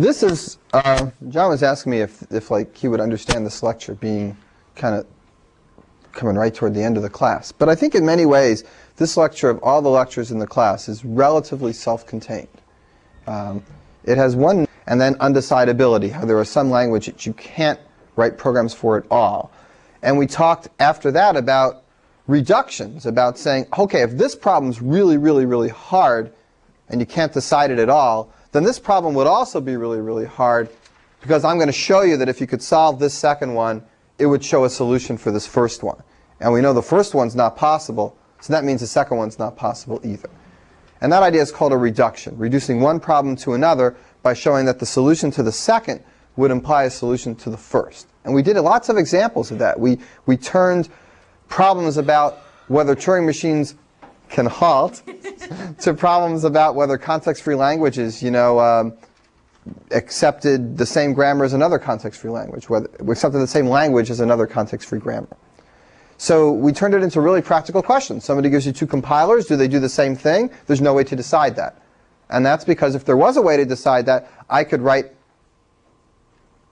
This is, John was asking me if like he would understand this lecture being kind of coming right toward the end of the class. But I think in many ways, this lecture of all the lectures in the class is relatively self-contained. It has one, and then undecidability, how there are some language that you can't write programs for at all. And we talked after that about reductions, about saying, okay, if this problem's really, really, really hard, and you can't decide it at all, then this problem would also be really, really hard, because I'm going to show you that if you could solve this second one, it would show a solution for this first one. And we know the first one's not possible, so that means the second one's not possible either. And that idea is called a reduction, reducing one problem to another by showing that the solution to the second would imply a solution to the first. And we did lots of examples of that. We turned problems about whether Turing machines can halt to problems about whether context-free languages, accepted the same grammar as another context-free language, whether accepted the same language as another context-free grammar. So we turned it into really practical questions. Somebody gives you two compilers. Do they do the same thing? There's no way to decide that. And that's because if there was a way to decide that, I could write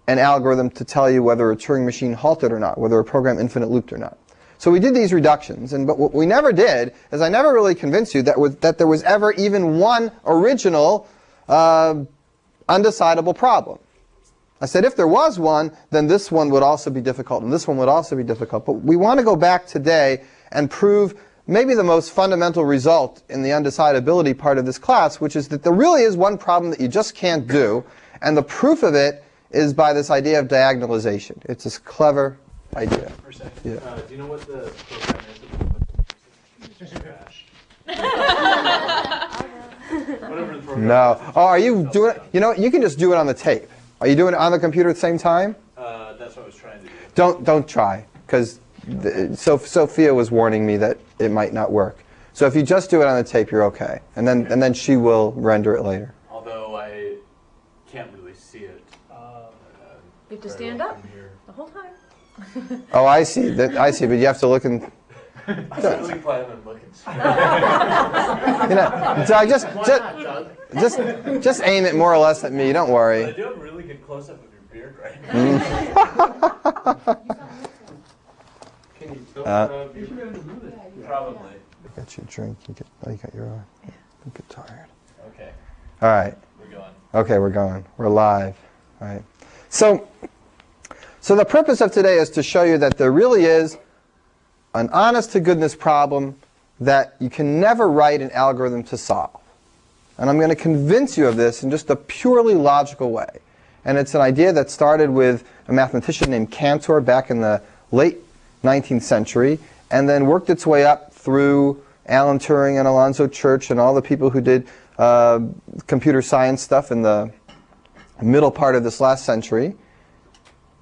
an algorithm to tell you whether a Turing machine halted or not, whether a program infinite looped or not. So we did these reductions, but what we never did is I never really convinced you that there was ever even one original undecidable problem. I said if there was one, then this one would also be difficult, and this one would also be difficult. But we want to go back today and prove maybe the most fundamental result in the undecidability part of this class, which is that there really is one problem that you just can't do, and the proof of it is by this idea of diagonalization. It's this clever idea. Yeah. Do you know what the program is? Trash. Whatever the program No. Oh, are you doing it? You know, you can just do it on the tape. Are you doing it on the computer at the same time? That's what I was trying to do. Don't try, because Sophia was warning me that it might not work. So if you just do it on the tape, you're okay, and then she will render it later. Although I can't really see it. You have to stand up the whole time. Oh, I see. I see. But you have to look in. I really plan on looking straight. Just aim it more or less at me. Don't worry. I do have a really good close-up of your beard right now. Can you tilt probably. Get you a drink. You got your own. Yeah. Don't get tired. Okay. All right. We're going. Okay, we're going. We're live. All right. So the purpose of today is to show you that there really is an honest-to-goodness problem that you can never write an algorithm to solve. And I'm going to convince you of this in just a purely logical way. And it's an idea that started with a mathematician named Cantor back in the late 19th century, and then worked its way up through Alan Turing and Alonzo Church and all the people who did computer science stuff in the middle part of this last century.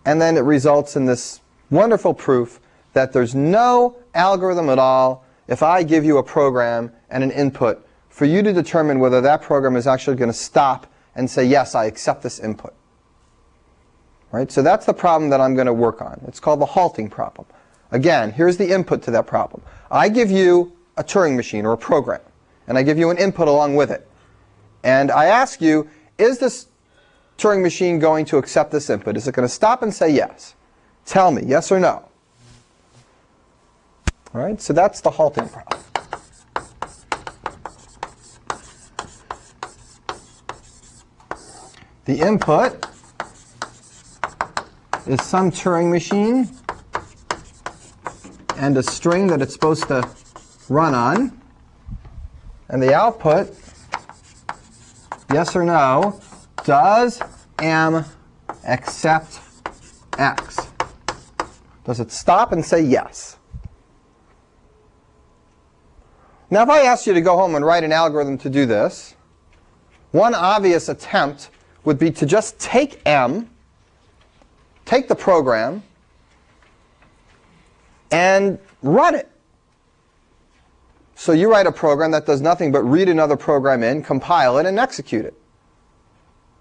And then it results in this wonderful proof that there's no algorithm at all if I give you a program and an input for you to determine whether that program is actually going to stop and say, yes, I accept this input. Right? So that's the problem that I'm going to work on. It's called the halting problem. Again, here's the input to that problem. I give you a Turing machine or a program, and I give you an input along with it. And I ask you, is this Turing machine going to accept this input? Is it going to stop and say yes? Tell me, yes or no. All right, so that's the halting problem. The input is some Turing machine and a string that it's supposed to run on. And the output, yes or no, does M accept X? Does it stop and say yes? Now, if I asked you to go home and write an algorithm to do this, one obvious attempt would be to just take M, take the program, and run it. So you write a program that does nothing but read another program in, compile it, and execute it.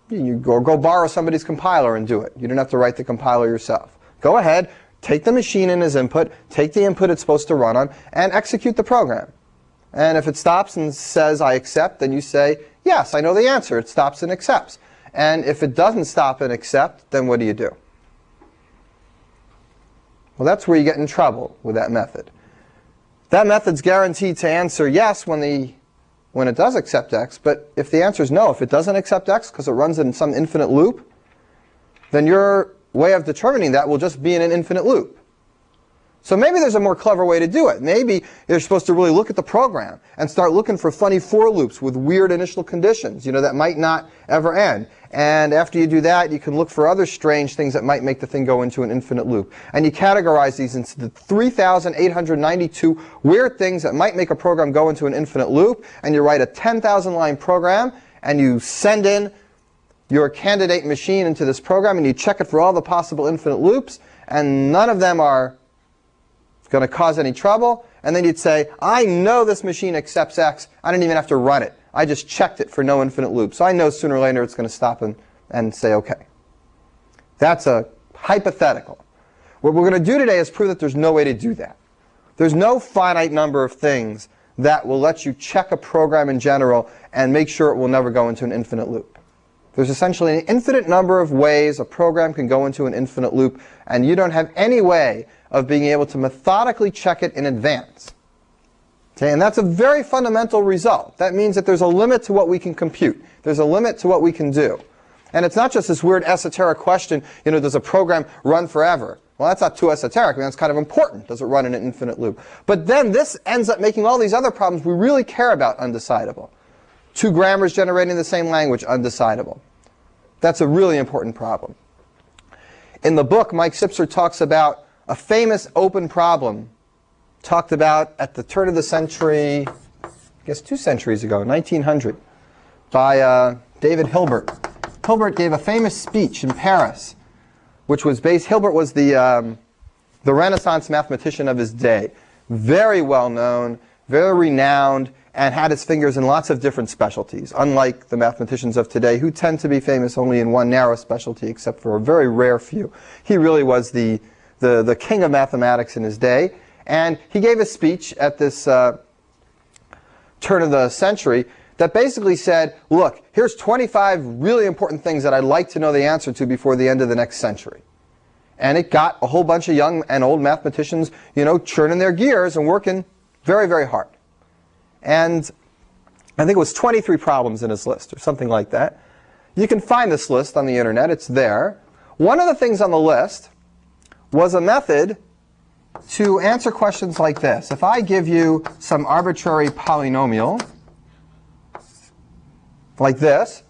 You go borrow somebody's compiler and do it. You don't have to write the compiler yourself. Go ahead, take the machine in as input, take the input it's supposed to run on, and execute the program. And if it stops and says, I accept, then you say, yes, I know the answer. It stops and accepts. And if it doesn't stop and accept, then what do you do? Well, that's where you get in trouble with that method. That method's guaranteed to answer yes when it does accept x, but if the answer is no, if it doesn't accept x because it runs in some infinite loop, then your way of determining that will just be in an infinite loop. So maybe there's a more clever way to do it. Maybe you're supposed to really look at the program and start looking for funny for loops with weird initial conditions, that might not ever end. And after you do that, you can look for other strange things that might make the thing go into an infinite loop. And you categorize these into the 3,892 weird things that might make a program go into an infinite loop. And you write a 10,000-line program, and you send in your candidate machine into this program, and you check it for all the possible infinite loops, and none of them are going to cause any trouble. And then you'd say, I know this machine accepts x. I don't even have to run it. I just checked it for no infinite loop. So I know sooner or later it's going to stop and say OK. That's a hypothetical. What we're going to do today is prove that there's no way to do that. There's no finite number of things that will let you check a program in general and make sure it will never go into an infinite loop. There's essentially an infinite number of ways a program can go into an infinite loop, and you don't have any way of being able to methodically check it in advance. Okay, and that's a very fundamental result. That means that there's a limit to what we can compute. There's a limit to what we can do. And it's not just this weird esoteric question, does a program run forever? Well, that's not too esoteric. I mean, that's kind of important. Does it run in an infinite loop? But then this ends up making all these other problems we really care about undecidable. Two grammars generating the same language, undecidable. That's a really important problem. In the book, Mike Sipser talks about a famous open problem talked about at the turn of the century, I guess 2 centuries ago, 1900, by David Hilbert. Hilbert gave a famous speech in Paris, which was based, Hilbert was the Renaissance mathematician of his day. Very well known, very renowned, and had his fingers in lots of different specialties, unlike the mathematicians of today who tend to be famous only in one narrow specialty, except for a very rare few. He really was the king of mathematics in his day. And he gave a speech at this turn of the century that basically said, look, here's 25 really important things that I'd like to know the answer to before the end of the next century. And it got a whole bunch of young and old mathematicians, churning their gears and working very, very hard. And I think it was 23 problems in his list or something like that. You can find this list on the internet. It's there. One of the things on the list was a method to answer questions like this. If I give you some arbitrary polynomial like this,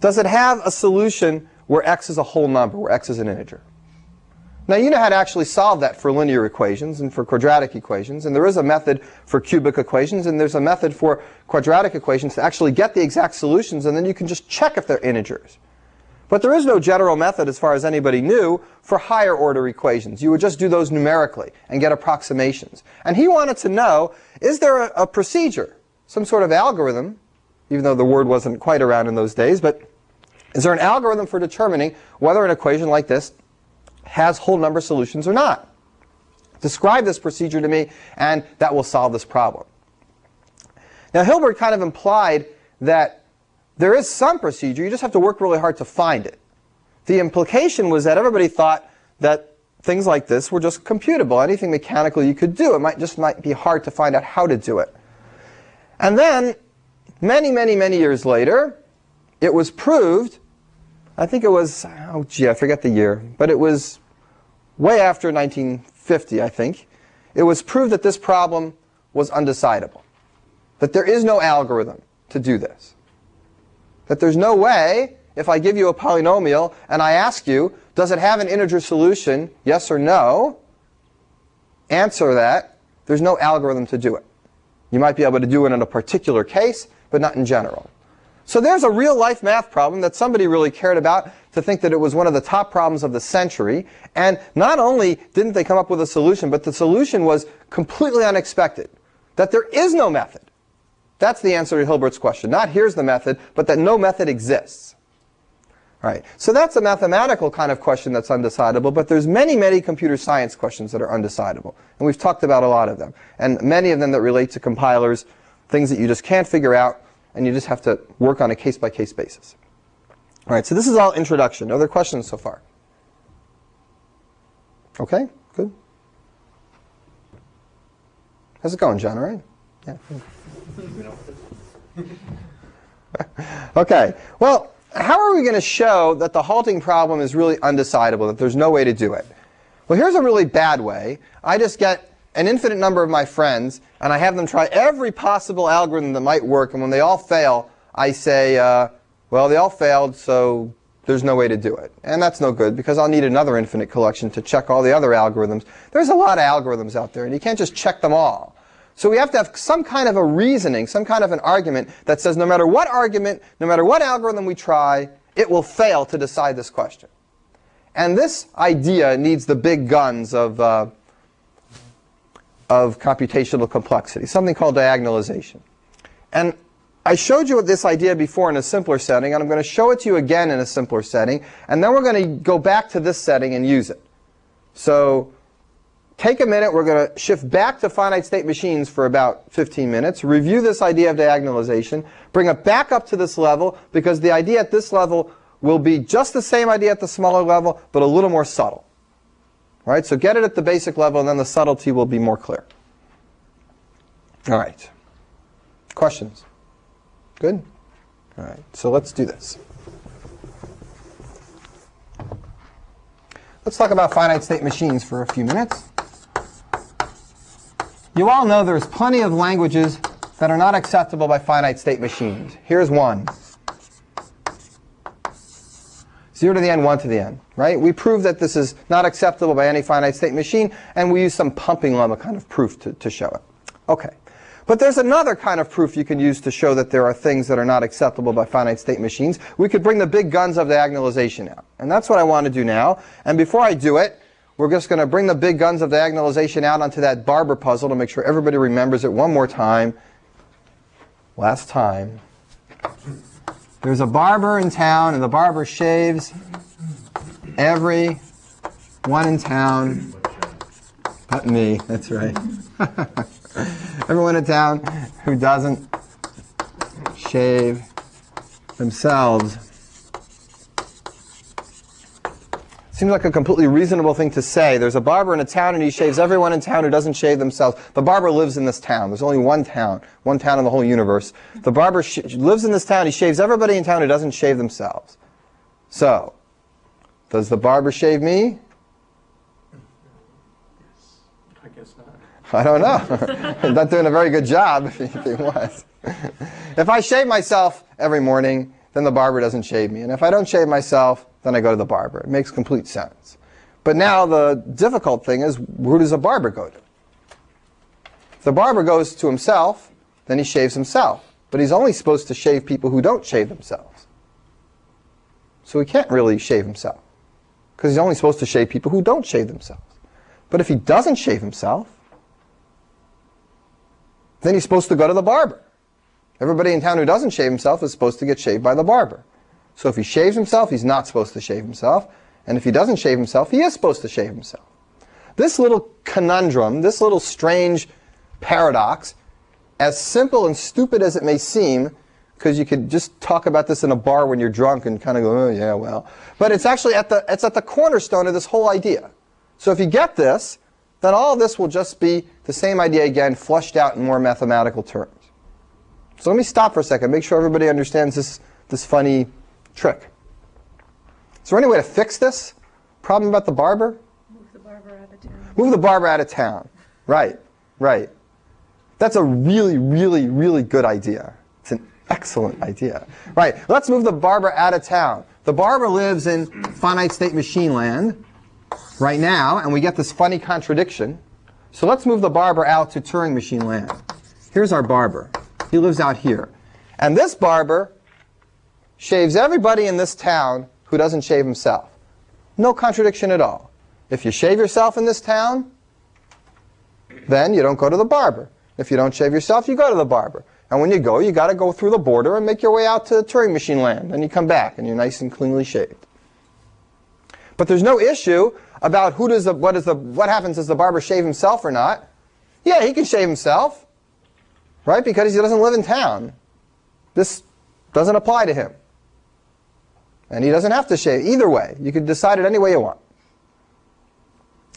does it have a solution where x is a whole number, where x is an integer? Now, you know how to actually solve that for linear equations and for quadratic equations. And there is a method for cubic equations, and there's a method for quadratic equations to actually get the exact solutions, and then you can just check if they're integers. But there is no general method, as far as anybody knew, for higher order equations. You would just do those numerically and get approximations. And he wanted to know, is there a procedure, some sort of algorithm, even though the word wasn't quite around in those days, but is there an algorithm for determining whether an equation like this has whole number solutions or not? Describe this procedure to me, and that will solve this problem. Now, Hilbert kind of implied that there is some procedure, you just have to work really hard to find it. The implication was that everybody thought that things like this were just computable. Anything mechanical you could do. It might be hard to find out how to do it. And then, many, many, many years later, it was proved, I think it was, oh gee, I forget the year, but it was way after 1950, I think. It was proved that this problem was undecidable. That there is no algorithm to do this. That there's no way, if I give you a polynomial and I ask you, does it have an integer solution, yes or no? Answer that. There's no algorithm to do it. You might be able to do it in a particular case, but not in general. So there's a real-life math problem that somebody really cared about to think that it was one of the top problems of the century. And not only didn't they come up with a solution, but the solution was completely unexpected. That there is no method. That's the answer to Hilbert's question. Not here's the method, but that no method exists. All right. So that's a mathematical kind of question that's undecidable, but there's many, many computer science questions that are undecidable. And we've talked about a lot of them. And many of them that relate to compilers, things that you just can't figure out and you just have to work on a case-by-case basis. All right, so this is all introduction. Other questions so far? Okay, good. How's it going, John, all right? Yeah. Okay, well, how are we going to show that the halting problem is really undecidable, that there's no way to do it? Well, here's a really bad way. I just get an infinite number of my friends, and I have them try every possible algorithm that might work, and when they all fail, I say, well, they all failed, so there's no way to do it. And that's no good, because I'll need another infinite collection to check all the other algorithms. There's a lot of algorithms out there, and you can't just check them all. So we have to have some kind of a reasoning, some kind of an argument that says no matter what argument, no matter what algorithm we try, it will fail to decide this question. And this idea needs the big guns of computational complexity, something called diagonalization. And I showed you this idea before in a simpler setting, and I'm going to show it to you again in a simpler setting, and then we're going to go back to this setting and use it. So take a minute, we're going to shift back to finite state machines for about 15 minutes, review this idea of diagonalization, bring it back up to this level, because the idea at this level will be just the same idea at the smaller level, but a little more subtle. All right, so get it at the basic level, and then the subtlety will be more clear. All right. Questions? Good? All right, so let's do this. Let's talk about finite state machines for a few minutes. You all know there's plenty of languages that are not acceptable by finite state machines. Here's one. 0 to the n, 1 to the n, right? We prove that this is not acceptable by any finite state machine, and we use some pumping lemma kind of proof to show it. Okay. But there's another kind of proof you can use to show that there are things that are not acceptable by finite state machines. We could bring the big guns of diagonalization out. And that's what I want to do now. And before I do it, we're just going to bring the big guns of diagonalization out onto that barber puzzle to make sure everybody remembers it one more time. Last time. There's a barber in town, and the barber shaves everyone in town but me. That's right. Everyone in town who doesn't shave themselves. Seems like a completely reasonable thing to say. There's a barber in a town, and he shaves everyone in town who doesn't shave themselves. The barber lives in this town. There's only one town in the whole universe. The barber lives in this town. He shaves everybody in town who doesn't shave themselves. So, does the barber shave me? I guess not. I don't know. He's not doing a very good job if he was. If I shave myself every morning, then the barber doesn't shave me. And if I don't shave myself, then I go to the barber. It makes complete sense. But now the difficult thing is, who does a barber go to? If the barber goes to himself, then he shaves himself. But he's only supposed to shave people who don't shave themselves. So he can't really shave himself, because he's only supposed to shave people who don't shave themselves. But if he doesn't shave himself, then he's supposed to go to the barber. Everybody in town who doesn't shave himself is supposed to get shaved by the barber. So if he shaves himself, he's not supposed to shave himself. And if he doesn't shave himself, he is supposed to shave himself. This little conundrum, this little strange paradox, as simple and stupid as it may seem, because you could just talk about this in a bar when you're drunk and kind of go, oh yeah, well. But it's actually at the cornerstone of this whole idea. So if you get this, then all of this will just be the same idea again, flushed out in more mathematical terms. So let me stop for a second, make sure everybody understands this funny trick. Is there any way to fix this problem about the barber? Move the barber out of town. Move the barber out of town. Right, right. That's a really, really, really good idea. It's an excellent idea. Right, let's move the barber out of town. The barber lives in finite state machine land right now, and we get this funny contradiction. So let's move the barber out to Turing machine land. Here's our barber. He lives out here. And this barber shaves everybody in this town who doesn't shave himself. No contradiction at all. If you shave yourself in this town, then you don't go to the barber. If you don't shave yourself, you go to the barber. And when you go, you got to go through the border and make your way out to Turing machine land. Then you come back and you're nice and cleanly shaved. But there's no issue about what happens, does the barber shave himself or not? Yeah, he can shave himself, right? Because he doesn't live in town. this doesn't apply to him. And he doesn't have to shave. Either way, you can decide it any way you want.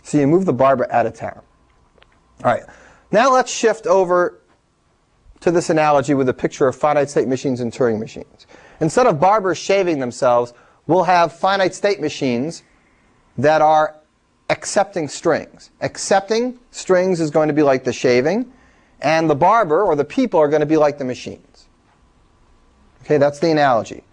So you move the barber out of town. All right, now let's shift over to this analogy with a picture of finite state machines and Turing machines. Instead of barbers shaving themselves, we'll have finite state machines that are accepting strings. Accepting strings is going to be like the shaving, and the barber or the people are going to be like the machines. Okay, that's the analogy.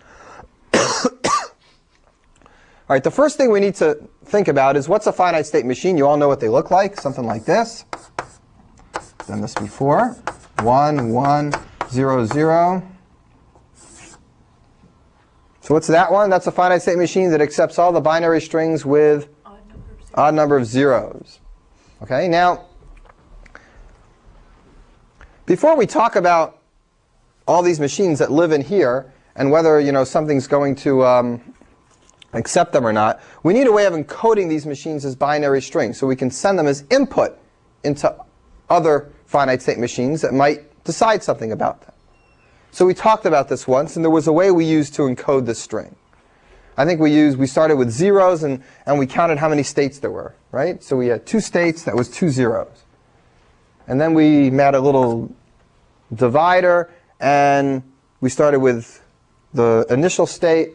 All right, the first thing we need to think about is what's a finite state machine? You all know what they look like, something like this. Done this before. 1, 1, 0, 0. So what's that one? That's a finite state machine that accepts all the binary strings with odd number of zeros. Okay, now, before we talk about all these machines that live in here and whether, you know, something's going to accept them or not, we need a way of encoding these machines as binary strings so we can send them as input into other finite state machines that might decide something about them. So we talked about this once, and there was a way we used to encode this string. I think we started with zeros, and we counted how many states there were, right? So we had 2 states, that was 2 zeros. And then we made a little divider, and we started with the initial state,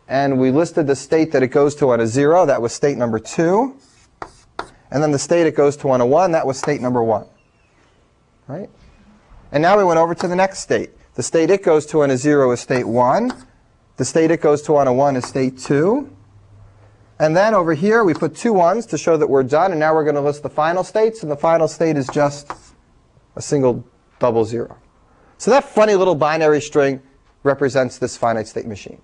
and we listed the state that it goes to on a 0, that was state number 2. And then the state it goes to on a 1, that was state number 1. Right? And now we went over to the next state. The state it goes to on a 0 is state 1. The state it goes to on a 1 is state 2. And then over here we put 2 1s to show that we're done, and now we're going to list the final states, and the final state is just a single double 0. So that funny little binary string represents this finite state machine.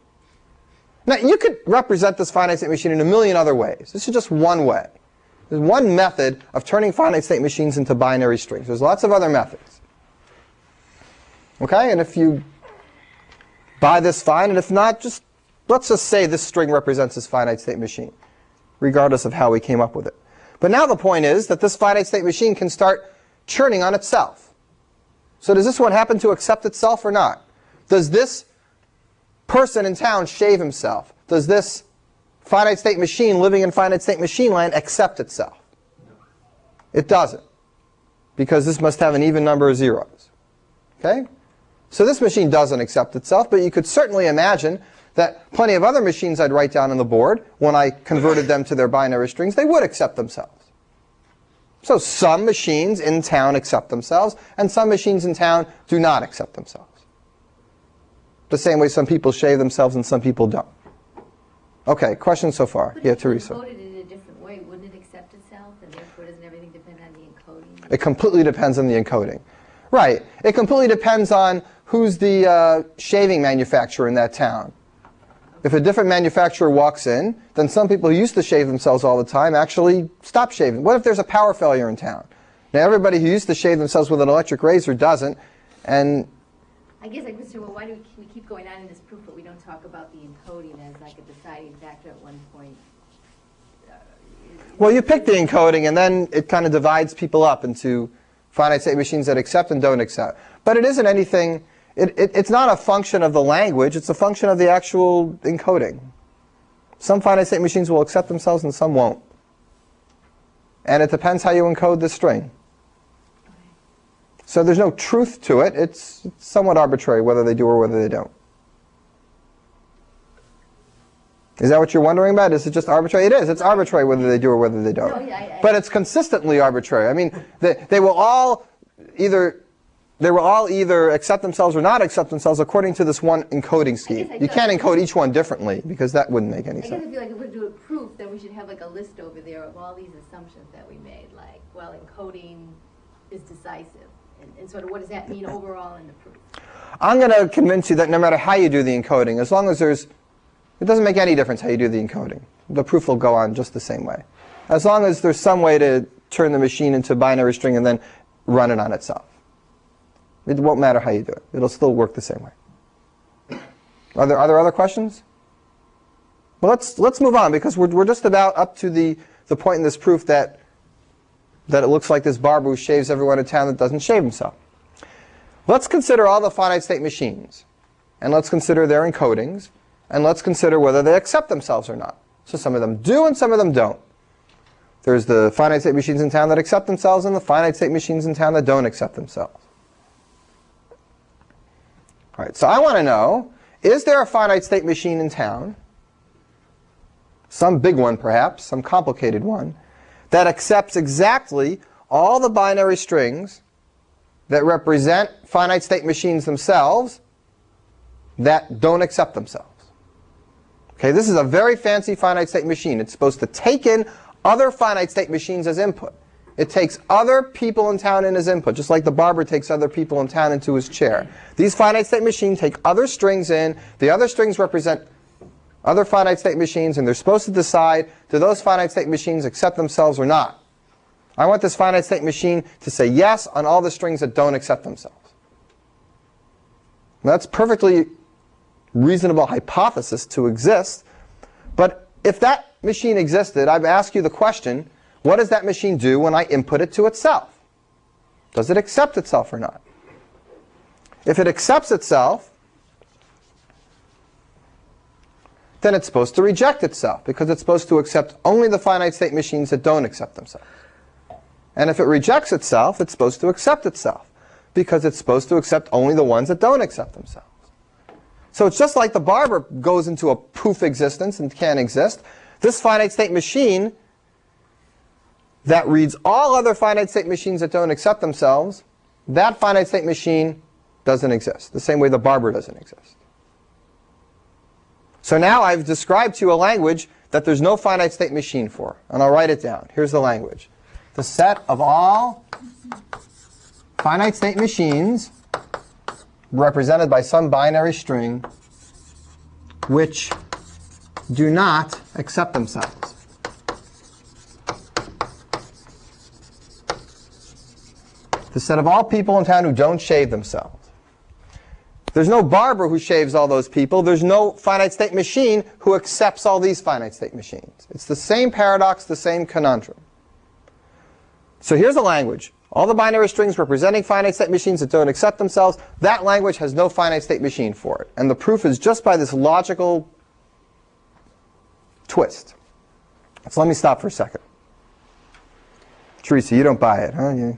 Now, you could represent this finite state machine in a million other ways. This is just one way. There's one method of turning finite state machines into binary strings. There's lots of other methods. Okay, and if you buy this, fine, and if not, let's just say this string represents this finite state machine, regardless of how we came up with it. But now the point is that this finite state machine can start churning on itself. So does this one happen to accept itself or not? Does this person in town shave himself? Does this finite state machine living in finite state machine land accept itself? It doesn't, because this must have an even number of zeros. Okay? So this machine doesn't accept itself, but you could certainly imagine that plenty of other machines I'd write down on the board, when I converted them to their binary strings, they would accept themselves. So some machines in town accept themselves, and some machines in town do not accept themselves. The same way some people shave themselves and some people don't. Okay, questions so far? But Yeah, if Teresa. you encode it in a different way, wouldn't it accept itself? And therefore, doesn't everything depend on the encoding? It completely depends on the encoding. Right. It completely depends on who's the shaving manufacturer in that town. If a different manufacturer walks in, then some people who used to shave themselves all the time actually stop shaving. What if there's a power failure in town? Now, everybody who used to shave themselves with an electric razor doesn't, and I guess I could say, well, why do we keep going on in this proof, but we don't talk about the encoding as like a deciding factor at one point? well, you pick the encoding, and then it kind of divides people up into finite state machines that accept and don't accept. But it isn't anything, it's not a function of the language, it's a function of the actual encoding. Some finite state machines will accept themselves and some won't. And it depends how you encode the string. So there's no truth to it. It's somewhat arbitrary whether they do or whether they don't. Is that what you're wondering about? Is it just arbitrary? It is. It's arbitrary whether they do or whether they don't. No, yeah, But it's consistently arbitrary. I mean, they will all either accept themselves or not accept themselves according to this one encoding scheme. You can't encode each one differently because that wouldn't make any I guess sense. I feel like if we're doing proof, then we should have like a list over there of all these assumptions that we made, like, well, encoding is decisive. And sort of what does that mean overall in the proof? I'm going to convince you that no matter how you do the encoding, as long as it doesn't make any difference how you do the encoding. The proof will go on just the same way. As long as there's some way to turn the machine into a binary string and then run it on itself. It won't matter how you do it. It'll still work the same way. Are there other questions? Well, let's move on, because we're just about up to the point in this proof that it looks like this barber who shaves everyone in town that doesn't shave himself. Let's consider all the finite state machines. and let's consider their encodings, and let's consider whether they accept themselves or not. So some of them do and some of them don't. There's the finite state machines in town that accept themselves and the finite state machines in town that don't accept themselves. All right, so I want to know, is there a finite state machine in town, some big one perhaps, some complicated one, that accepts exactly all the binary strings that represent finite state machines themselves that don't accept themselves? Okay, this is a very fancy finite state machine. It's supposed to take in other finite state machines as input. It takes other people in town in as input, just like the barber takes other people in town into his chair. These finite state machines take other strings in. The other strings represent other finite state machines, and they're supposed to decide, do those finite state machines accept themselves or not? I want this finite state machine to say yes on all the strings that don't accept themselves. Now, that's perfectly reasonable hypothesis to exist, but if that machine existed, I'd ask you the question, what does that machine do when I input it to itself? Does it accept itself or not? If it accepts itself, then it's supposed to reject itself, because it's supposed to accept only the finite state machines that don't accept themselves. And if it rejects itself, it's supposed to accept itself, because it's supposed to accept only the ones that don't accept themselves. So it's just like the barber goes into a poof existence and can't exist. This finite state machine that reads all other finite state machines that don't accept themselves, that finite state machine doesn't exist, the same way the barber doesn't exist. So now I've described to you a language that there's no finite state machine for, and I'll write it down. Here's the language. The set of all finite state machines represented by some binary string which do not accept themselves. The set of all people in town who don't shave themselves. There's no barber who shaves all those people. There's no finite state machine who accepts all these finite state machines. It's the same paradox, the same conundrum. So here's the language. All the binary strings representing finite state machines that don't accept themselves, that language has no finite state machine for it. And the proof is just by this logical twist. So let me stop for a second. Teresa, you don't buy it, huh?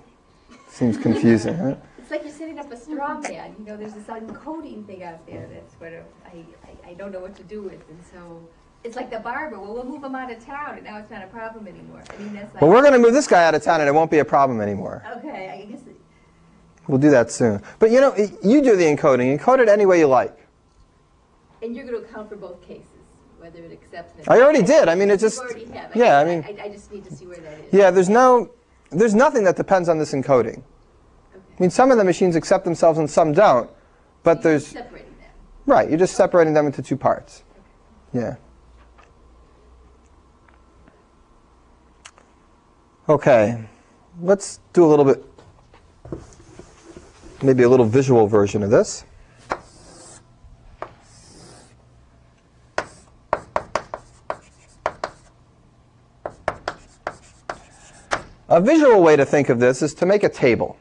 Seems confusing, huh? It's like you're setting up a straw man. You know, there's this uncoding thing out there that's sort of, I don't know what to do with. And so it's like the barber. Well, we'll move him out of town, and now it's not a problem anymore. I mean, that's like... Well, we're going to move this guy out of town, and it won't be a problem anymore. Okay, I guess... We'll do that soon. But you know, you do the encoding. Encode it any way you like. And you're going to account for both cases, whether it accepts it. I already did. I mean, it just... You already have. Yeah, I mean... I just need to see where that is. Yeah, there's nothing that depends on this encoding. I mean, some of the machines accept themselves and some don't, but there's... Separating them. Right, you're just separating them into two parts. Yeah. Okay, let's do a little bit, maybe a little visual version of this. A visual way to think of this is to make a table.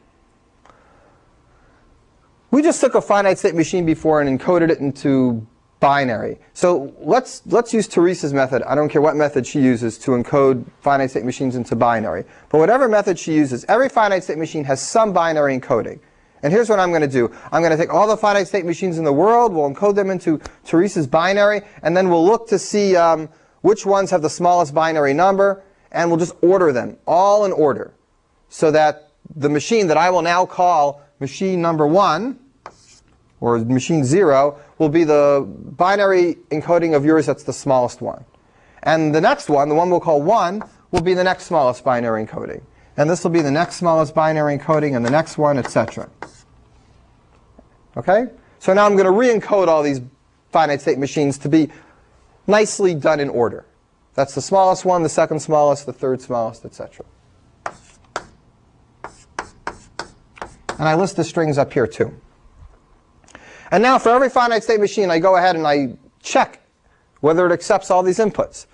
We just took a finite state machine before and encoded it into binary. So let's use Teresa's method. I don't care what method she uses to encode finite state machines into binary. But whatever method she uses, every finite state machine has some binary encoding. And here's what I'm going to do. I'm going to take all the finite state machines in the world, we'll encode them into Teresa's binary, and then we'll look to see which ones have the smallest binary number, and we'll just order them, all in order, so that the machine that I will now call machine number 1, or machine 0, will be the binary encoding of yours that's the smallest one. And the next one, the one we'll call 1, will be the next smallest binary encoding. And this will be the next smallest binary encoding, and the next one, etc. Okay? So now I'm going to re-encode all these finite state machines to be nicely done in order. That's the smallest one, the second smallest, the third smallest, etc. And I list the strings up here too. And now for every finite state machine, I go ahead and I check whether it accepts all these inputs.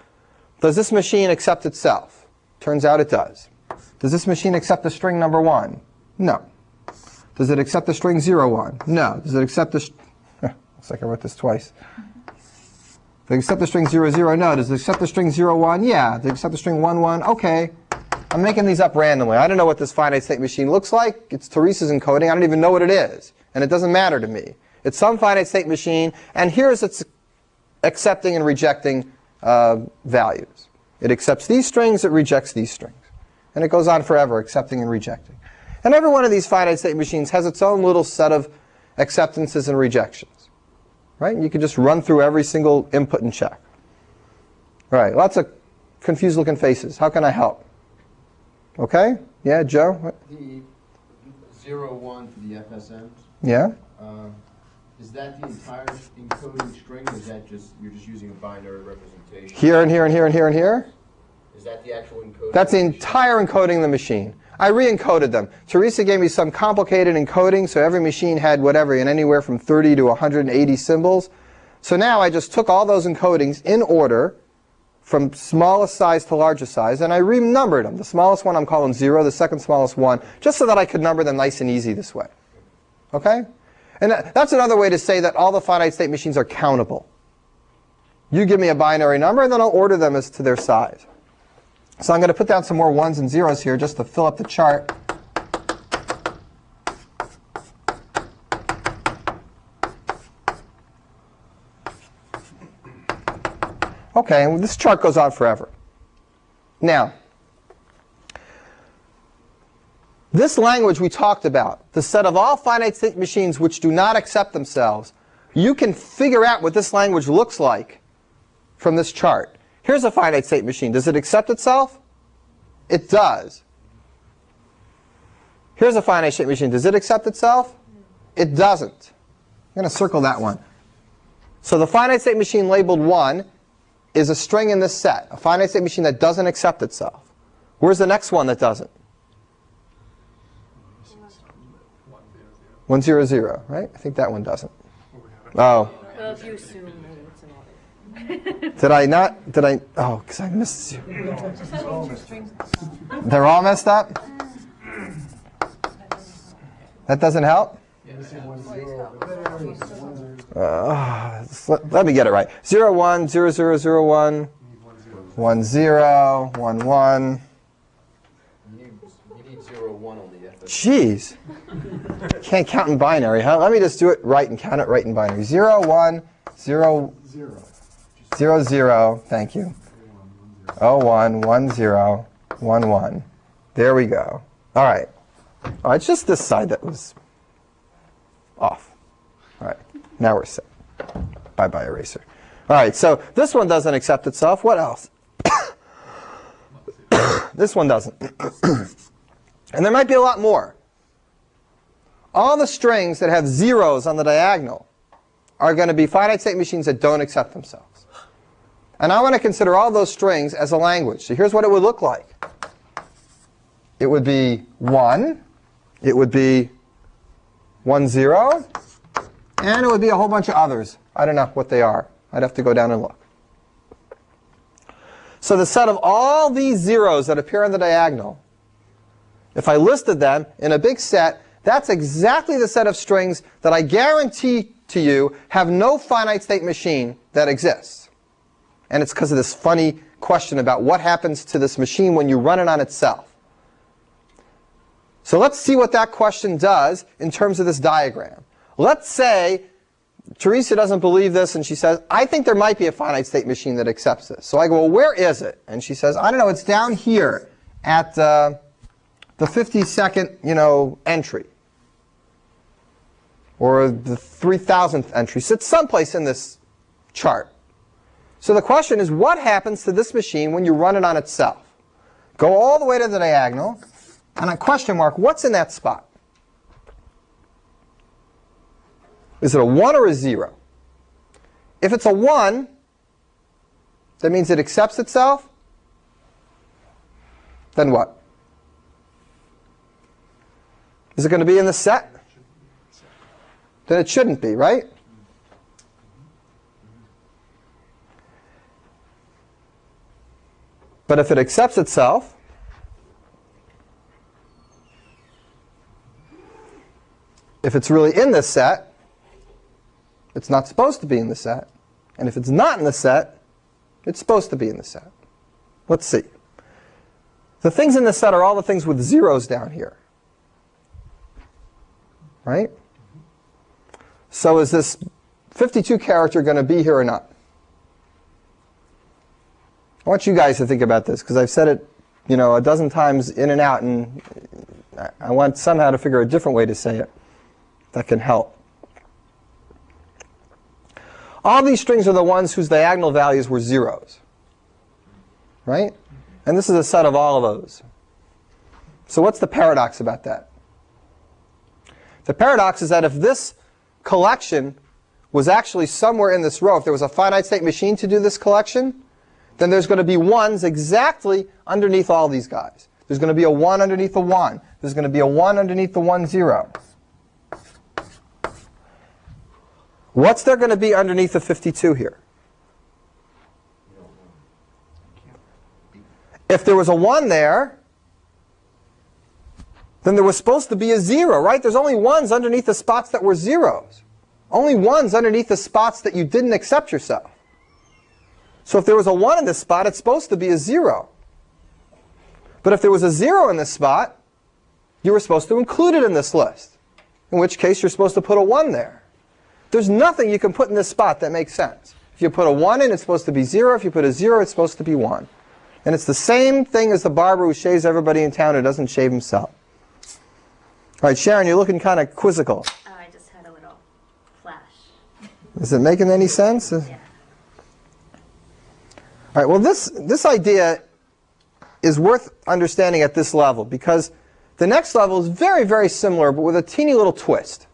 Does this machine accept itself? Turns out it does. Does this machine accept the string number 1? No. Does it accept the string 0, 1? No. Does it accept the... Looks like I wrote this twice. Does it accept the string 0, 0? No. Does it accept the string 0, 1? Yeah. Does it accept the string 1, 1? Okay. I'm making these up randomly. I don't know what this finite state machine looks like. It's Teresa's encoding. I don't even know what it is. And it doesn't matter to me. It's some finite state machine. And here's its accepting and rejecting values. It accepts these strings. It rejects these strings. And it goes on forever, accepting and rejecting. And every one of these finite state machines has its own little set of acceptances and rejections. Right? You can just run through every single input and check. All right, lots of confused looking faces. How can I help? Okay? Yeah, Joe? What? The 0, 1 for the FSMs, Yeah? is that the entire encoding string, or is that just, you're just using a binary representation? Here and here and here and here and here? Is that the actual encoding? That's the entire encoding of the machine. I re-encoded them. Teresa gave me some complicated encoding, so every machine had whatever, in anywhere from 30 to 180 symbols. So now I just took all those encodings in order, from smallest size to largest size, and I renumbered them. The smallest one I'm calling 0, the second smallest 1, just so that I could number them nice and easy this way. Okay? And that's another way to say that all the finite state machines are countable. You give me a binary number, and then I'll order them as to their size. So I'm going to put down some more 1s and 0s here just to fill up the chart. Okay, and this chart goes on forever. Now, this language we talked about, the set of all finite state machines which do not accept themselves, you can figure out what this language looks like from this chart. Here's a finite state machine. Does it accept itself? It does. Here's a finite state machine. Does it accept itself? It doesn't. I'm going to circle that one. So the finite state machine labeled 1 is a string in this set, a finite state machine that doesn't accept itself. Where's the next one that doesn't? 1, 0, 0, right? I think that one doesn't. Oh. Well, if you assume that it's an order. Did I not? Did I? Oh, because I missed you. They're all messed up? That doesn't help? Let me get it right. 0, 1, 0, 0, 0, 1, 1, 0, 1, 1. You need 0, 1 on the FSM. Jeez. Can't count in binary, huh? Let me just do it right and count it right in binary. 0, 1, 0, 0, 0. Thank you. 0, 1, 1, 0, 1, 1. There we go. All right. Oh, it's just this side that was off. All right. Now we're set. Bye-bye, eraser. All right. So this one doesn't accept itself. What else? This one doesn't. And there might be a lot more. All the strings that have zeros on the diagonal are going to be finite state machines that don't accept themselves. And I want to consider all those strings as a language. So here's what it would look like. It would be 1. It would be 1, 0. And it would be a whole bunch of others. I don't know what they are. I'd have to go down and look. So the set of all these zeros that appear on the diagonal, if I listed them in a big set, that's exactly the set of strings that I guarantee to you have no finite state machine that exists. And it's because of this funny question about what happens to this machine when you run it on itself. So let's see what that question does in terms of this diagram. Let's say Teresa doesn't believe this, and she says, I think there might be a finite state machine that accepts this. So I go, well, where is it? And she says, I don't know, it's down here at the 52nd, entry. Or the 3000th entry. So it's someplace in this chart. So the question is, what happens to this machine when you run it on itself? Go all the way to the diagonal, and a question mark, what's in that spot? Is it a 1 or a 0? If it's a 1, that means it accepts itself. Then what? Is it going to be in the set? Then it shouldn't be, right? But if it accepts itself, if it's really in this set, it's not supposed to be in the set. And if it's not in the set, it's supposed to be in the set. Let's see. The things in the set are all the things with zeros down here. Right? So is this 52 character going to be here or not? I want you guys to think about this, because I've said it, a dozen times in and out, and I want somehow to figure a different way to say it that can help. All these strings are the ones whose diagonal values were zeros. Right? And this is a set of all of those. So what's the paradox about that? The paradox is that if this collection was actually somewhere in this row, if there was a finite state machine to do this collection, then there's going to be ones exactly underneath all these guys. There's going to be a 1 underneath a 1. There's going to be a 1 underneath the 1, 0. What's there going to be underneath the 52 here? If there was a 1 there, then there was supposed to be a 0, right? There's only 1s underneath the spots that were zeros. Only 1s underneath the spots that you didn't accept yourself. So if there was a 1 in this spot, it's supposed to be a 0. But if there was a 0 in this spot, you were supposed to include it in this list, in which case you're supposed to put a 1 there. There's nothing you can put in this spot that makes sense. If you put a 1 in, it's supposed to be 0. If you put a 0, it's supposed to be 1. And it's the same thing as the barber who shaves everybody in town who doesn't shave himself. All right, Sharon, you're looking kind of quizzical. Oh, I just had a little flash. Is it making any sense? Yeah. All right, well, this idea is worth understanding at this level, because the next level is very, very similar, but with a teeny little twist.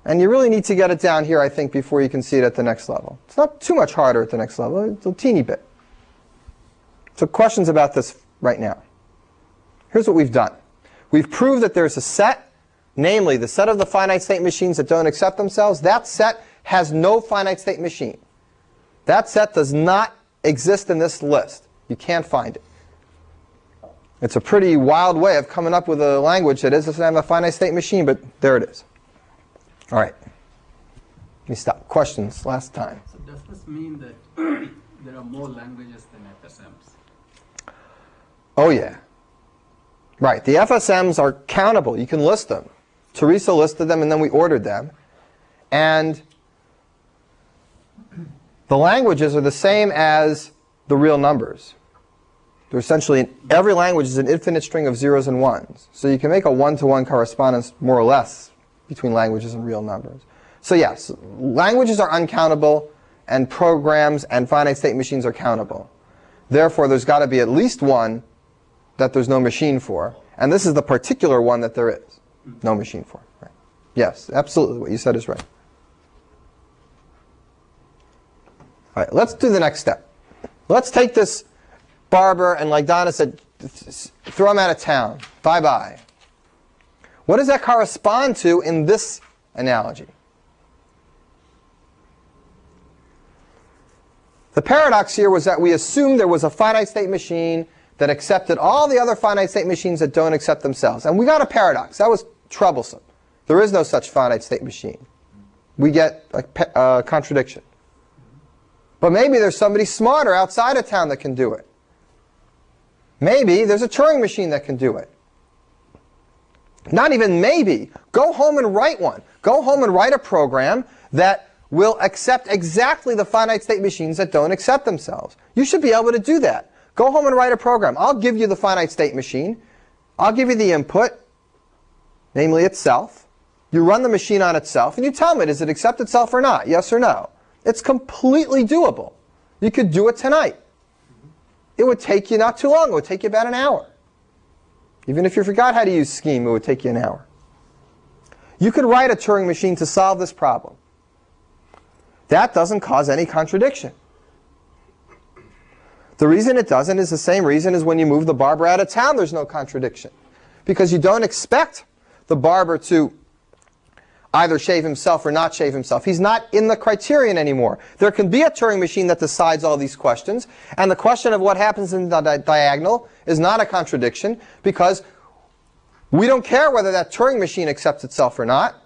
And you really need to get it down here, I think, before you can see it at the next level. It's not too much harder at the next level. It's a teeny bit. So questions about this right now. Here's what we've done. We've proved that there's a set, namely the set of the finite state machines that don't accept themselves. That set has no finite state machine. That set does not exist in this list. You can't find it. It's a pretty wild way of coming up with a language that doesn't have a finite state machine, but there it is. All right. Let me stop. Questions last time. So does this mean that there are more languages than FSMs? Oh, yeah. Right. The FSMs are countable. You can list them. Teresa listed them, and then we ordered them. And the languages are the same as the real numbers. They're essentially, every language is an infinite string of zeros and ones. So you can make a one-to-one correspondence, more or less, between languages and real numbers. So yes, languages are uncountable, and programs and finite state machines are countable. Therefore, there's got to be at least one that there's no machine for. And this is the particular one that there is no machine for. Right. Yes, absolutely. What you said is right. All right, let's do the next step. Let's take this barber and, like Donna said, throw him out of town. Bye-bye. What does that correspond to in this analogy? The paradox here was that we assumed there was a finite state machine that accepted all the other finite state machines that don't accept themselves. And we got a paradox. That was troublesome. There is no such finite state machine. We get a contradiction. But maybe there's somebody smarter outside of town that can do it. Maybe there's a Turing machine that can do it. Not even maybe. Go home and write one. Go home and write a program that will accept exactly the finite state machines that don't accept themselves. You should be able to do that. Go home and write a program. I'll give you the finite state machine. I'll give you the input, namely itself. You run the machine on itself, and you tell me, does it accept itself or not? Yes or no? It's completely doable. You could do it tonight. It would take you not too long. It would take you about an hour. Even if you forgot how to use Scheme, it would take you an hour. You could write a Turing machine to solve this problem. That doesn't cause any contradiction. The reason it doesn't is the same reason as when you move the barber out of town, there's no contradiction. Because you don't expect the barber to either shave himself or not shave himself. He's not in the criterion anymore. There can be a Turing machine that decides all these questions, and the question of what happens in the diagonal is not a contradiction, because we don't care whether that Turing machine accepts itself or not.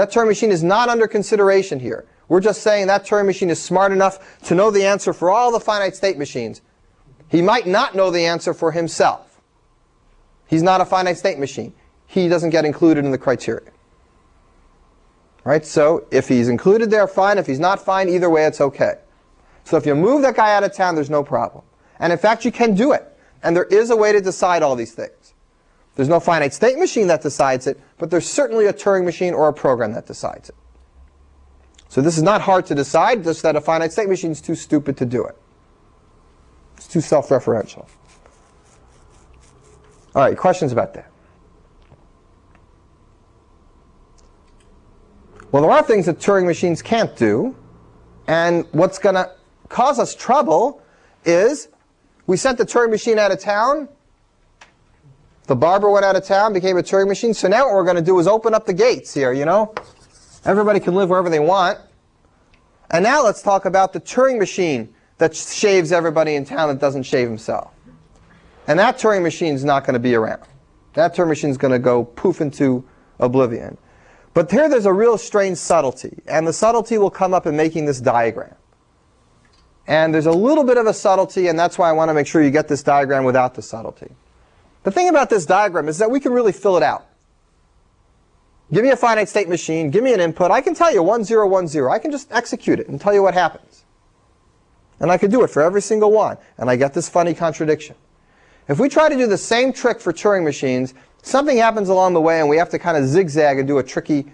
That Turing machine is not under consideration here. We're just saying that Turing machine is smart enough to know the answer for all the finite state machines. He might not know the answer for himself. He's not a finite state machine. He doesn't get included in the criteria. Right? So if he's included there, fine. If he's not, fine. Either way, it's okay. So if you move that guy out of town, there's no problem. And in fact, you can do it. And there is a way to decide all these things. There's no finite state machine that decides it, but there's certainly a Turing machine or a program that decides it. So this is not hard to decide, just that a finite state machine is too stupid to do it. It's too self-referential. All right, questions about that? Well, there are things that Turing machines can't do. And what's going to cause us trouble is we sent the Turing machine out of town. The barber went out of town, became a Turing machine. So now what we're going to do is open up the gates here, you know. Everybody can live wherever they want. And now let's talk about the Turing machine that shaves everybody in town that doesn't shave himself. And that Turing machine is not going to be around. That Turing machine is going to go poof into oblivion. But here there's a real strange subtlety. And the subtlety will come up in making this diagram. And there's a little bit of a subtlety, and that's why I want to make sure you get this diagram without the subtlety. The thing about this diagram is that we can really fill it out. Give me a finite state machine, give me an input, I can tell you 1, 0, 1, 0. I can just execute it and tell you what happens. And I could do it for every single one, and I get this funny contradiction. If we try to do the same trick for Turing machines, something happens along the way and we have to kind of zigzag and do a tricky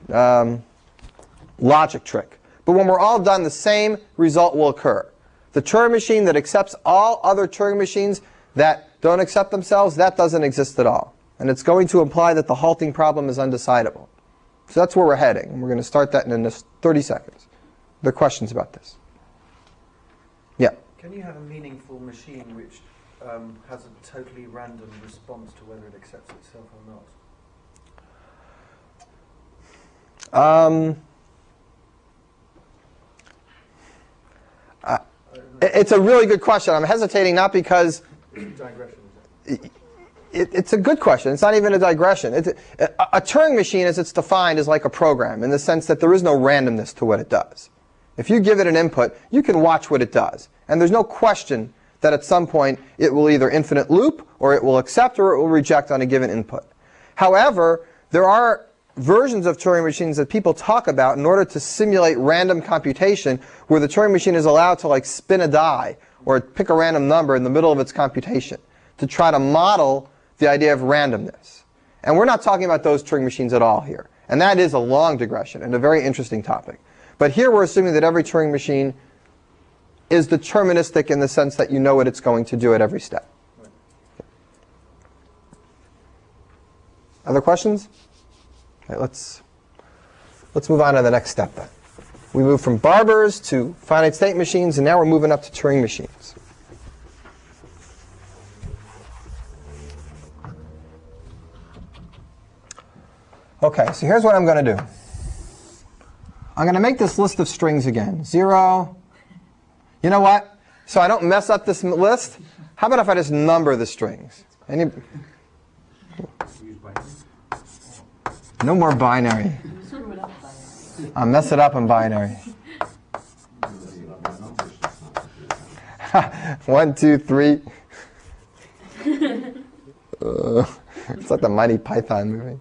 logic trick. But when we're all done, the same result will occur. The Turing machine that accepts all other Turing machines that don't accept themselves, that doesn't exist at all. And it's going to imply that the halting problem is undecidable. So that's where we're heading. And we're going to start that in 30 seconds. Are there questions about this? Yeah? Can you have a meaningful machine which has a totally random response to whether it accepts itself or not? It's a really good question. I'm hesitating not because Digression. it's a good question. It's not even a digression. A Turing machine, as it's defined, is like a program in the sense that there is no randomness to what it does. If you give it an input, you can watch what it does. And there's no question that at some point it will either infinite loop, or it will accept, or it will reject on a given input. However, there are versions of Turing machines that people talk about in order to simulate random computation, where the Turing machine is allowed to like spin a die or pick a random number in the middle of its computation to try to model the idea of randomness. And we're not talking about those Turing machines at all here. And that is a long digression and a very interesting topic. But here we're assuming that every Turing machine is deterministic in the sense that you know what it's going to do at every step. Okay. Other questions? Okay, let's move on to the next step then. We move from barbers to finite state machines, and now we're moving up to Turing machines. Okay, so here's what I'm going to do. I'm going to make this list of strings again. 0. You know what? So I don't mess up this list, how about if I just number the strings? No more binary. I'll mess it up in binary. 1, 2, 3. It's like the Mighty Python movie.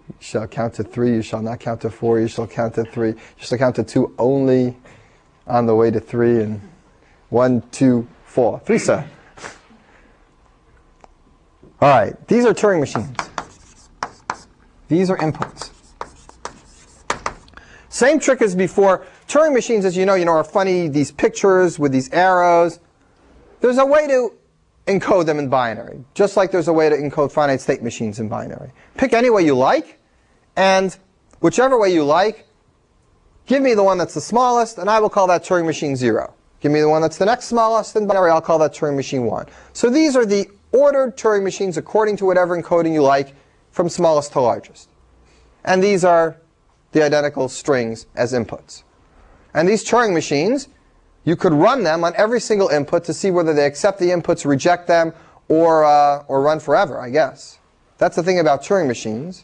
You shall count to 3, you shall not count to 4, you shall count to 3. You shall count to 2 only on the way to 3, and 1, 2, 4. 3, sir. All right, these are Turing machines. These are inputs. Same trick as before. Turing machines, as you know, are funny, these pictures with these arrows. There's a way to encode them in binary, just like there's a way to encode finite state machines in binary. Pick any way you like, and whichever way you like, give me the one that's the smallest, and I will call that Turing machine 0. Give me the one that's the next smallest in binary, I'll call that Turing machine 1. So these are the ordered Turing machines according to whatever encoding you like, from smallest to largest. And these are the identical strings as inputs. And these Turing machines, you could run them on every single input to see whether they accept the inputs, reject them, or run forever, I guess. That's the thing about Turing machines.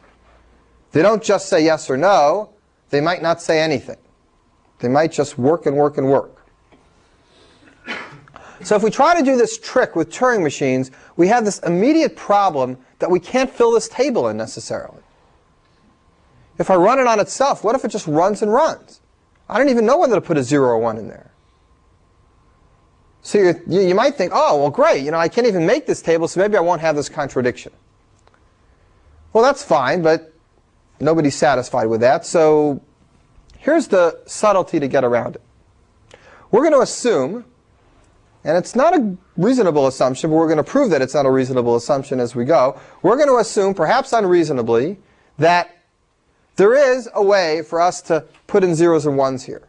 They don't just say yes or no. They might not say anything. They might just work and work and work. So if we try to do this trick with Turing machines, we have this immediate problem that we can't fill this table in necessarily. If I run it on itself, what if it just runs and runs? I don't even know whether to put a 0 or 1 in there. So you might think, oh, well, great. I can't even make this table, so maybe I won't have this contradiction. Well, that's fine, but nobody's satisfied with that. So here's the subtlety to get around it. We're going to assume, and it's not a reasonable assumption, but we're going to prove that it's not a reasonable assumption as we go. We're going to assume, perhaps unreasonably, that there is a way for us to put in 0s and 1s here.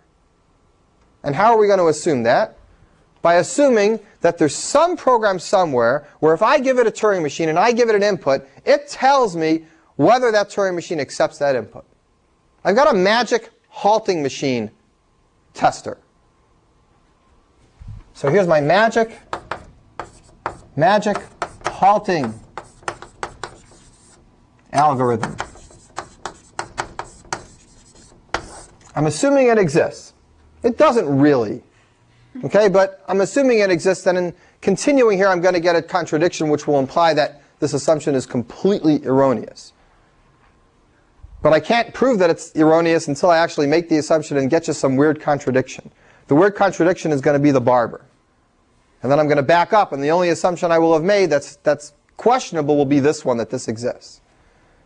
And how are we going to assume that? By assuming that there's some program somewhere where if I give it a Turing machine and I give it an input, it tells me whether that Turing machine accepts that input. I've got a magic halting machine tester. So here's my magic halting algorithm. I'm assuming it exists. It doesn't really. Okay, but I'm assuming it exists, and in continuing here, I'm going to get a contradiction which will imply that this assumption is completely erroneous. But I can't prove that it's erroneous until I actually make the assumption and get you some weird contradiction. The weird contradiction is going to be the barber. And then I'm going to back up, and the only assumption I will have made that's questionable will be this one, that this exists.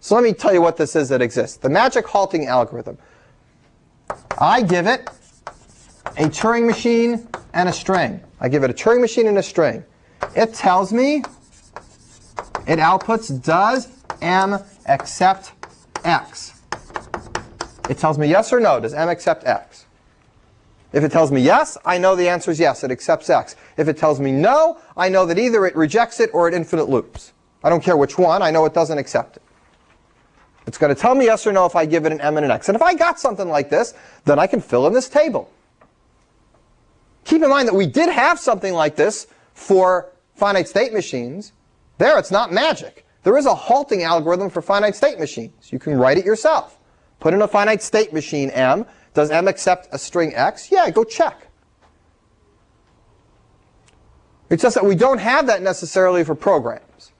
So let me tell you what this is that exists. The magic halting algorithm. I give it a Turing machine and a string. I give it a Turing machine and a string. It tells me, it outputs, does M accept X? It tells me yes or no. Does M accept X? If it tells me yes, I know the answer is yes, it accepts X. If it tells me no, I know that either it rejects it or it infinite loops. I don't care which one, I know it doesn't accept it. It's going to tell me yes or no if I give it an M and an X. And if I got something like this, then I can fill in this table. Keep in mind that we did have something like this for finite state machines. There, it's not magic. There is a halting algorithm for finite state machines. You can write it yourself. Put in a finite state machine M. Does M accept a string X? Yeah, go check. It's just that we don't have that necessarily for programs.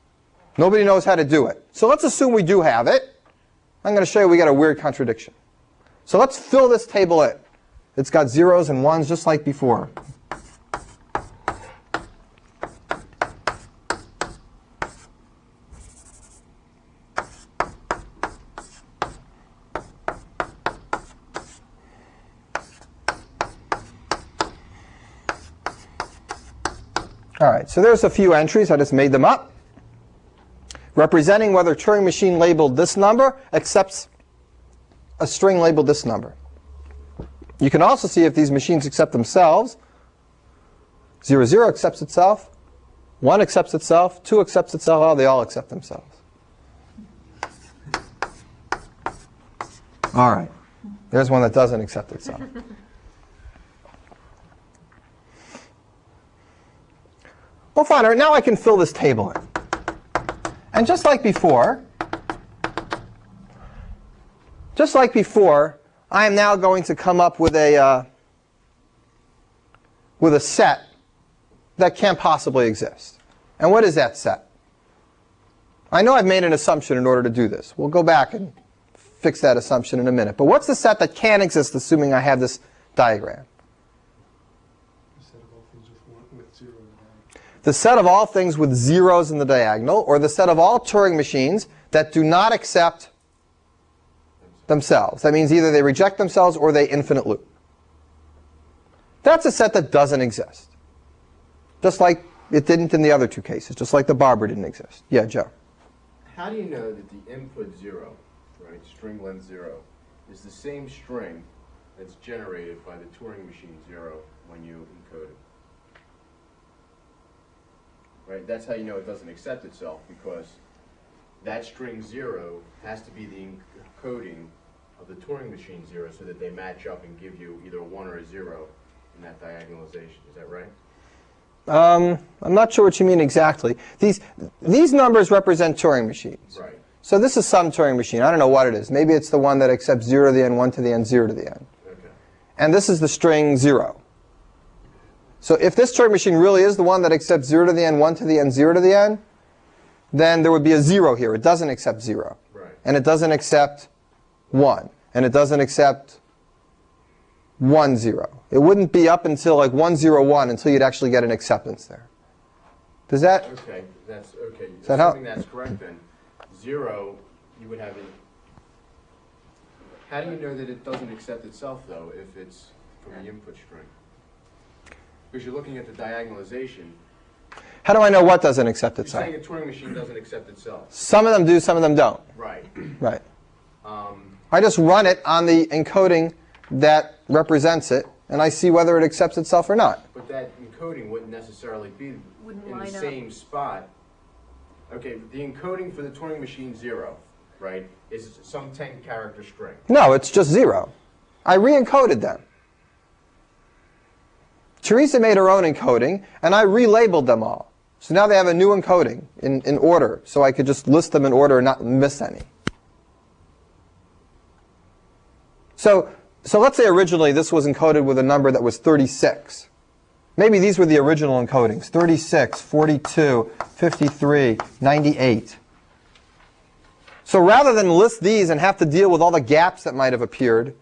Nobody knows how to do it. So let's assume we do have it. I'm going to show you we got a weird contradiction. So let's fill this table in. It's got 0s and 1s just like before. All right, so there's a few entries. I just made them up. Representing whether Turing machine labeled this number accepts a string labeled this number. You can also see if these machines accept themselves. 0, 0 accepts itself. 1 accepts itself. 2 accepts itself. Oh, they all accept themselves. All right. There's one that doesn't accept itself. Well, fine. All right, now I can fill this table in. And just like before, I am now going to come up with a set that can't possibly exist. And what is that set? I know I've made an assumption in order to do this. We'll go back and fix that assumption in a minute. But what's the set that can exist, assuming I have this diagram? The set of all things with 0s in the diagonal, or the set of all Turing machines that do not accept themselves. That means either they reject themselves or they infinite loop. That's a set that doesn't exist. Just like it didn't in the other two cases, just like the barber didn't exist. Yeah, Joe? How do you know that the input 0, right, string length 0, is the same string that's generated by the Turing machine 0 when you encode it? Right? That's how you know it doesn't accept itself, because that string 0 has to be the encoding of the Turing machine 0 so that they match up and give you either a 1 or a 0 in that diagonalization. Is that right? I'm not sure what you mean exactly. These numbers represent Turing machines. Right. So this is some Turing machine. I don't know what it is. Maybe it's the one that accepts 0 to the n, 1 to the n, 0 to the n. Okay. And this is the string 0. So if this Turing machine really is the one that accepts 0 to the n, 1 to the n, 0 to the n, then there would be a 0 here. It doesn't accept 0. Right. And it doesn't accept 1. And it doesn't accept 1, 0. It wouldn't be up until like 1, 0, 1 until you'd actually get an acceptance there. Does that? Okay, that's okay. Does that help? Assuming that's correct then. 0, you would have it. How do you know that it doesn't accept itself though if it's from the input string? Because you're looking at the diagonalization. How do I know what doesn't accept You're itself? saying a Turing machine doesn't accept itself. Some of them do, some of them don't. Right. Right. I just run it on the encoding that represents it, and I see whether it accepts itself or not. But that encoding wouldn't necessarily be Wouldn't in the line up. same spot. Okay, the encoding for the Turing machine 0, right, is some 10-character string. No, it's just 0. I re-encoded them. Teresa made her own encoding, and I relabeled them all. So now they have a new encoding in order, so I could just list them in order and not miss any. So let's say originally this was encoded with a number that was 36. Maybe these were the original encodings: 36, 42, 53, 98. So rather than list these and have to deal with all the gaps that might have appeared,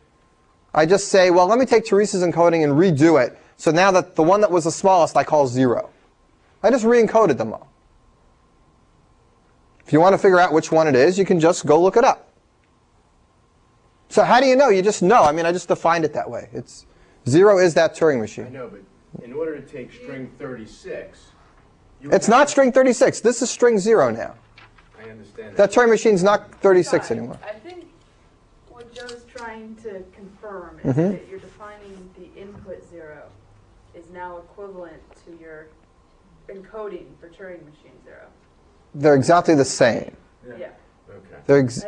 I just say, well, let me take Teresa's encoding and redo it. So now that the one that was the smallest I call 0. I just re-encoded them all. If you want to figure out which one it is, you can just go look it up. So how do you know? You just know. I mean, I just defined it that way. 0 is that Turing I machine. know, but in order to take string 36, It's not string 36. This is string 0 now. I understand That Turing machine's not 36 Fine. anymore. I think what Joe's trying to confirm is that you're defining the input 0 is now equivalent to your encoding for Turing machine 0. They're exactly the same. Yeah. Okay. They're I think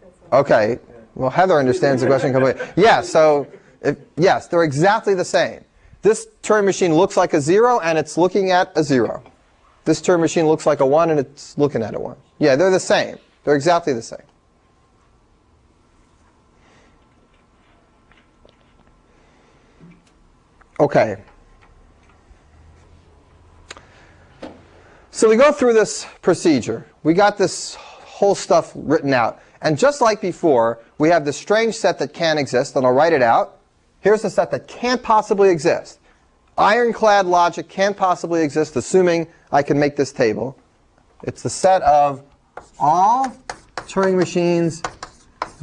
that's all. okay. Well, Heather understands the question completely. Yeah, so yes, they're exactly the same. This Turing machine looks like a 0, and it's looking at a 0. This Turing machine looks like a 1, and it's looking at a 1. Yeah, they're the same. They're exactly the same. Okay. So we go through this procedure. We got this whole stuff written out. And just like before, we have this strange set that can exist, and I'll write it out. Here's the set that can't possibly exist. Ironclad logic can't possibly exist, assuming I can make this table. It's the set of all Turing machines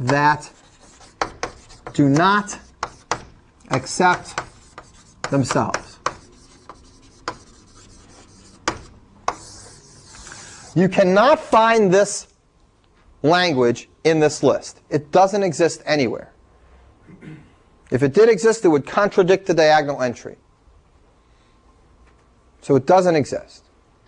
that do not accept themselves. You cannot find this language in this list. It doesn't exist anywhere. If it did exist, it would contradict the diagonal entry. So it doesn't exist.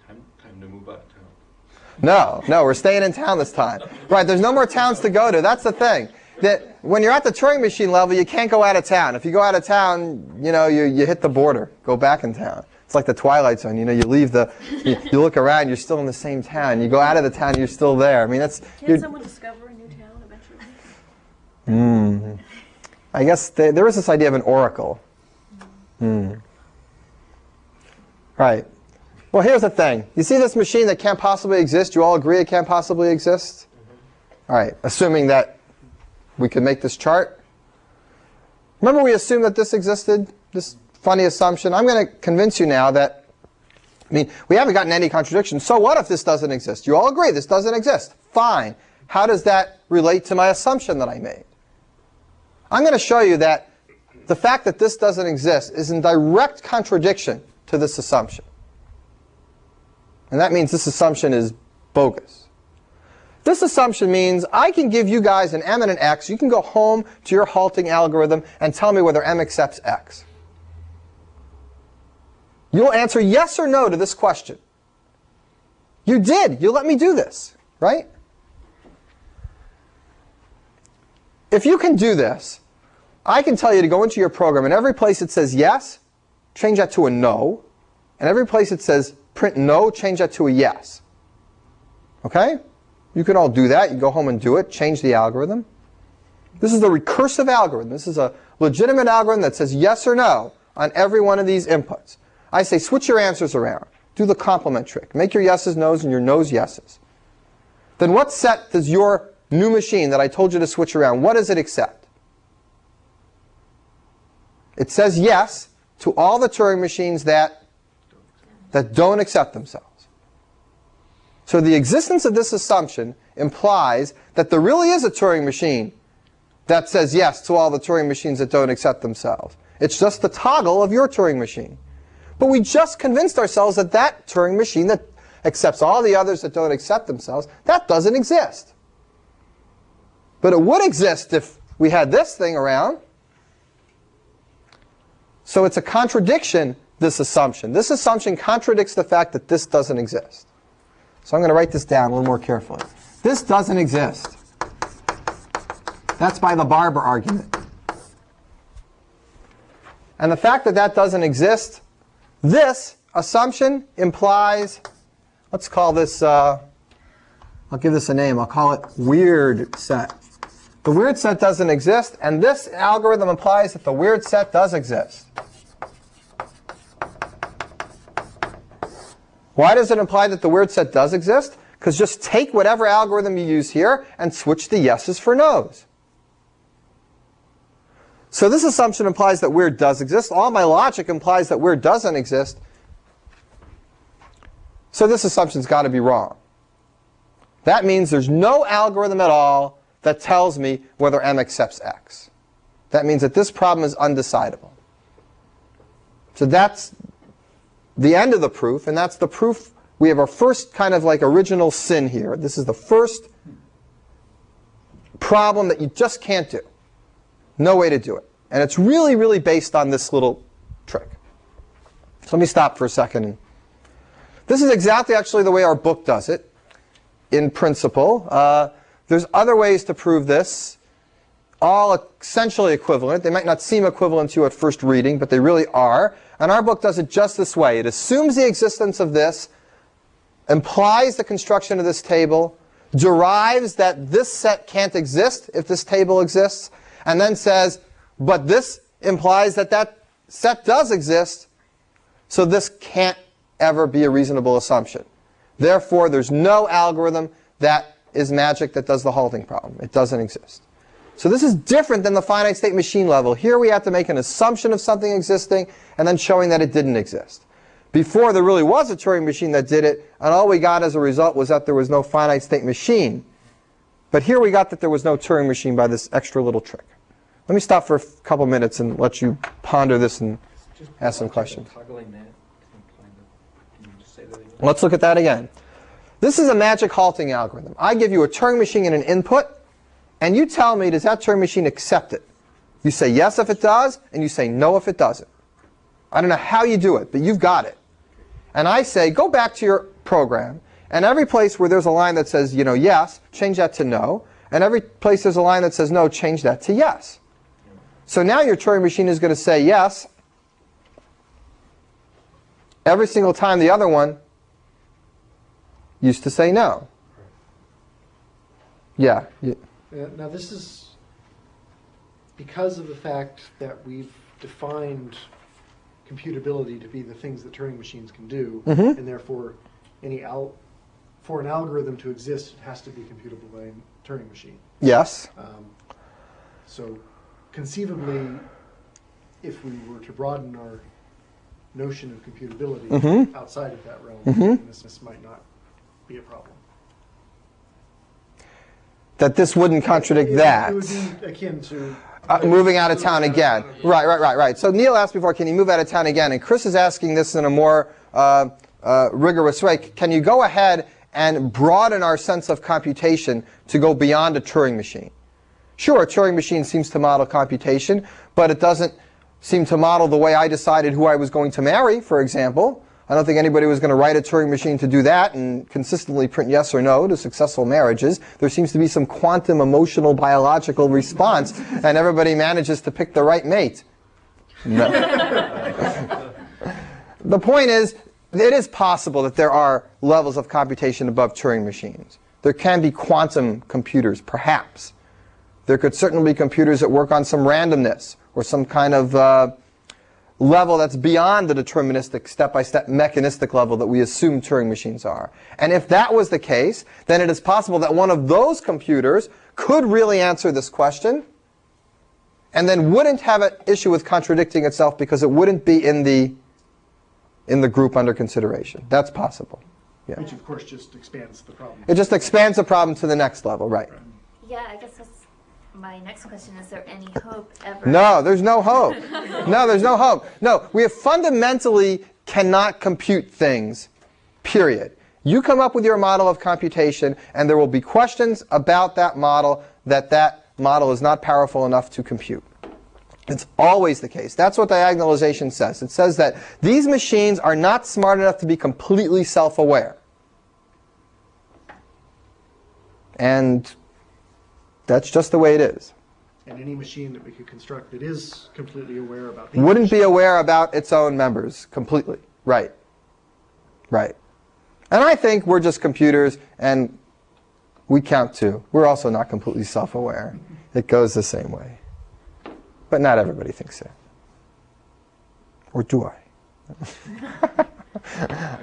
Time to move out of town. No, we're staying in town this time. Right, there's no more towns to go to. That's the thing. That when you're at the Turing machine level, you can't go out of town. If you go out of town, you know, you hit the border. Go back in town. It's like the Twilight Zone. You know, you leave you look around, you're still in the same town. You go out of the town, you're still there. I mean, that's. Can't someone discover a new town eventually? I guess there is this idea of an oracle. Right. Well, here's the thing. You see this machine that can't possibly exist? You all agree it can't possibly exist? All right. Assuming that we could make this chart. Remember we assumed that this existed? This funny assumption. I'm going to convince you now that, I mean, we haven't gotten any contradiction. So what if this doesn't exist? You all agree this doesn't exist. Fine. How does that relate to my assumption that I made? I'm going to show you that the fact that this doesn't exist is in direct contradiction to this assumption. And that means this assumption is bogus. This assumption means I can give you guys an m and an x. You can go home to your halting algorithm and tell me whether m accepts x. You'll answer yes or no to this question. You did. You let me do this, right? If you can do this, I can tell you to go into your program, and every place it says yes, change that to a no. And every place it says print no, change that to a yes. Okay? You can all do that. You go home and do it, change the algorithm. This is the recursive algorithm. This is a legitimate algorithm that says yes or no on every one of these inputs. I say switch your answers around. Do the complement trick. Make your yeses no's and your no's yeses. Then what set does your new machine that I told you to switch around, what does it accept? It says yes to all the Turing machines that don't accept themselves. So the existence of this assumption implies that there really is a Turing machine that says yes to all the Turing machines that don't accept themselves. It's just the toggle of your Turing machine. But we just convinced ourselves that that Turing machine that accepts all the others that don't accept themselves, that doesn't exist. But it would exist if we had this thing around. So it's a contradiction, this assumption. This assumption contradicts the fact that this doesn't exist. So I'm going to write this down a little more carefully. This doesn't exist. That's by the Barber argument. And the fact that that doesn't exist, this assumption implies, let's call this, I'll give this a name. I'll call it weird set. The weird set doesn't exist, and this algorithm implies that the weird set does exist. Why does it imply that the weird set does exist? Because just take whatever algorithm you use here and switch the yeses for nos. So this assumption implies that weird does exist. All my logic implies that weird doesn't exist. So this assumption's got to be wrong. That means there's no algorithm at all that tells me whether M accepts X. That means that this problem is undecidable. So that's the end of the proof, and that's the proof. We have our first kind of like original sin here. This is the first problem that you just can't do. No way to do it. And it's really, really based on this little trick. So let me stop for a second. This is exactly actually the way our book does it, in principle. There's other ways to prove this, all essentially equivalent. They might not seem equivalent to you at first reading, but they really are. And our book does it just this way. It assumes the existence of this, implies the construction of this table, derives that this set can't exist if this table exists, and then says, but this implies that that set does exist, so this can't ever be a reasonable assumption. Therefore, there's no algorithm that is magic that does the halting problem. It doesn't exist. So this is different than the finite state machine level. Here we have to make an assumption of something existing and then showing that it didn't exist. Before, there really was a Turing machine that did it, and all we got as a result was that there was no finite state machine. But here we got that there was no Turing machine by this extra little trick. Let me stop for a couple minutes and let you ponder this and ask some questions. Let's look at that again. This is a magic halting algorithm. I give you a Turing machine and an input, and you tell me, does that Turing machine accept it? You say yes if it does, and you say no if it doesn't. I don't know how you do it, but you've got it. And I say, go back to your program, and every place where there's a line that says, yes, change that to no. And every place there's a line that says no, change that to yes. So now your Turing machine is going to say yes every single time the other one used to say no. Yeah. Now this is because of the fact that we've defined computability to be the things that Turing machines can do, and therefore for an algorithm to exist, it has to be computable by a Turing machine. Yes. So conceivably, if we were to broaden our notion of computability outside of that realm, then this might not be a problem. That this wouldn't contradict that. It would be akin to moving out of town again. Right. So Neil asked before, can you move out of town again? And Chris is asking this in a more rigorous way. Can you go ahead and broaden our sense of computation to go beyond a Turing machine? Sure, a Turing machine seems to model computation, but it doesn't seem to model the way I decided who I was going to marry, for example. I don't think anybody was going to write a Turing machine to do that and consistently print yes or no to successful marriages. There seems to be some quantum emotional biological response, and everybody manages to pick the right mate. No. The point is, it is possible that there are levels of computation above Turing machines. There can be quantum computers, perhaps. There could certainly be computers that work on some randomness or some kind of level that's beyond the deterministic, step-by-step mechanistic level that we assume Turing machines are. And if that was the case, then it is possible that one of those computers could really answer this question and then wouldn't have an issue with contradicting itself because it wouldn't be in the group under consideration. That's possible. Yeah. Which, of course, just expands the problem. It just expands the problem to the next level, right? Yeah, I guess that's my next question. Is there any hope ever? No, there's no hope. No, there's no hope. No, we fundamentally cannot compute things, period. You come up with your model of computation, and there will be questions about that model that model is not powerful enough to compute. It's always the case. That's what diagonalization says. It says that these machines are not smart enough to be completely self-aware. And that's just the way it is. And any machine that we could construct that is completely aware about the Wouldn't be aware about its own members completely. Right. Right. And I think we're just computers, and we count too. We're also not completely self-aware. It goes the same way. But not everybody thinks so. Or do I?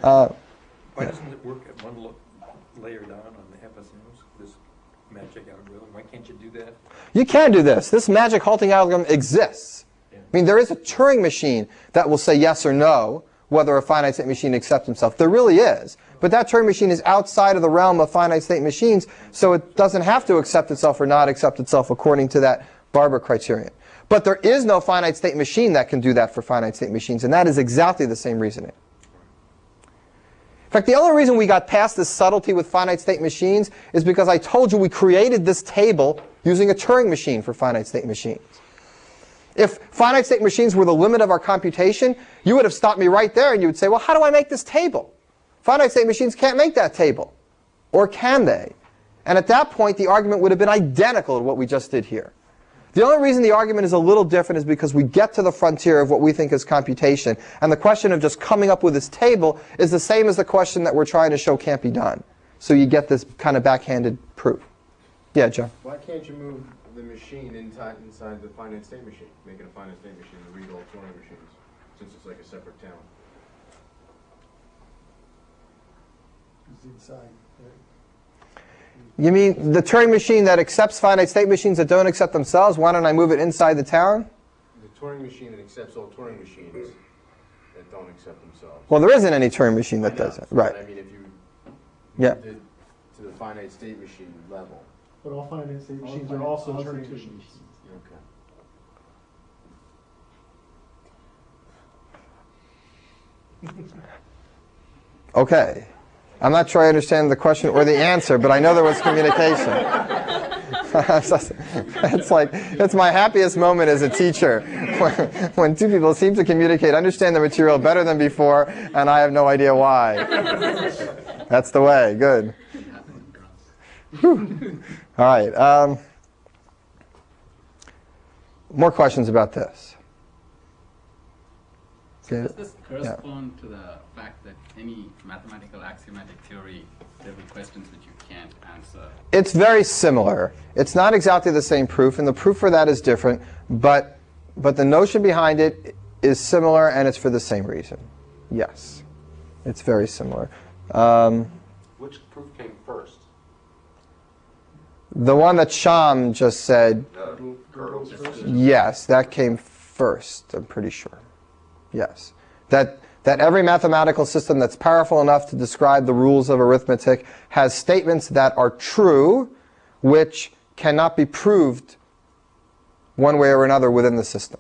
Why doesn't it work at one layer down on the FSMs, this magic algorithm? Why can't you do that? You can do this. This magic halting algorithm exists. Yeah. I mean, there is a Turing machine that will say yes or no whether a finite state machine accepts himself. There really is. But that Turing machine is outside of the realm of finite state machines, so it doesn't have to accept itself or not accept itself according to that Barber criterion. But there is no finite state machine that can do that for finite state machines, and that is exactly the same reasoning. In fact, the only reason we got past this subtlety with finite state machines is because I told you we created this table using a Turing machine for finite state machines. If finite state machines were the limit of our computation, you would have stopped me right there and you would say, well, how do I make this table? Finite state machines can't make that table. Or can they? And at that point, the argument would have been identical to what we just did here. The only reason the argument is a little different is because we get to the frontier of what we think is computation. And the question of just coming up with this table is the same as the question that we're trying to show can't be done. So you get this kind of backhanded proof. Yeah, Joe? Why can't you move the machine inside the finite state machine? Make it a finite state machine to read all Turing machines, since it's like a separate town. It's inside. You mean the Turing machine that accepts finite state machines that don't accept themselves? Why don't I move it inside the town? The Turing machine that accepts all Turing machines that don't accept themselves. Well, there isn't any Turing machine that does it. Right. But I mean, if you Yeah. moved it to the finite state machine level. But all finite state machines are also Turing machines. Okay. Okay. I'm not sure I understand the question or the answer, but I know there was communication. It's my happiest moment as a teacher, when two people seem to communicate, understand the material better than before, and I have no idea why. That's the way. Good. Whew. All right. More questions about this? So does this correspond to the fact that any mathematical axiomatic theory, there will be questions which you can't answer? It's very similar. It's not exactly the same proof, and the proof for that is different, but the notion behind it is similar, and it's for the same reason. Yes. It's very similar. Which proof came first? The one that Sham just said, yes, that came first, I'm pretty sure. Yes. That every mathematical system that's powerful enough to describe the rules of arithmetic has statements that are true, which cannot be proved one way or another within the system.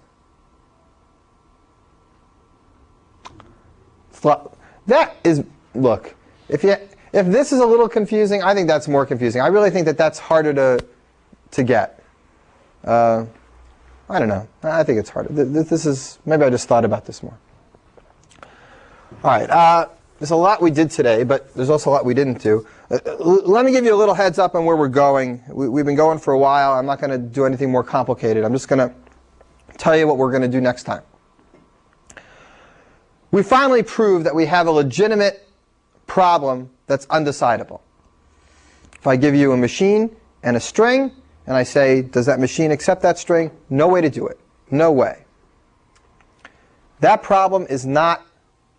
That is, look, if this is a little confusing, I think that's more confusing. I really think that that's harder to get. I don't know. I think it's harder. This is, maybe I just thought about this more. All right. There's a lot we did today, but there's also a lot we didn't do. Let me give you a little heads up on where we're going. We've been going for a while. I'm not going to do anything more complicated. I'm just going to tell you what we're going to do next time. We finally proved that we have a legitimate problem that's undecidable. If I give you a machine and a string, and I say, does that machine accept that string? No way to do it. No way. That problem is not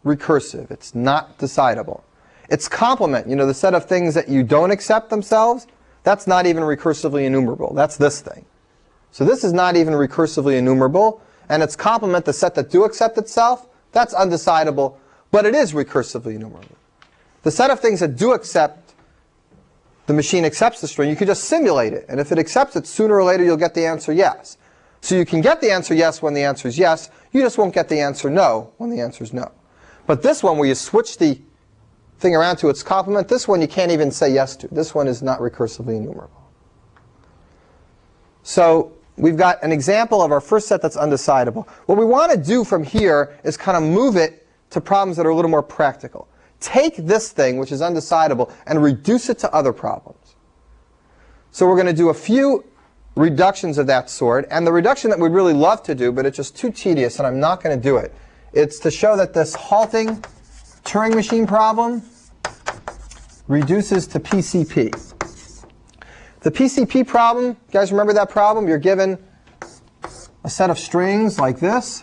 recursive. It's not decidable. Its complement, the set of things that you don't accept themselves, that's not even recursively enumerable. That's this thing. So this is not even recursively enumerable. And its complement, the set that do accept itself, that's undecidable, but it is recursively enumerable. The set of things that do accept, the machine accepts the string, you could just simulate it. And if it accepts it, sooner or later you'll get the answer yes. So you can get the answer yes when the answer is yes. You just won't get the answer no when the answer is no. But this one, where you switch the thing around to its complement, this one you can't even say yes to. This one is not recursively enumerable. So we've got an example of our first set that's undecidable. What we want to do from here is kind of move it to problems that are a little more practical. Take this thing, which is undecidable, and reduce it to other problems. So we're going to do a few reductions of that sort. And the reduction that we'd really love to do, but it's just too tedious, and I'm not going to do it, it's to show that this halting Turing machine problem reduces to PCP. The PCP problem, you guys remember that problem? You're given a set of strings like this,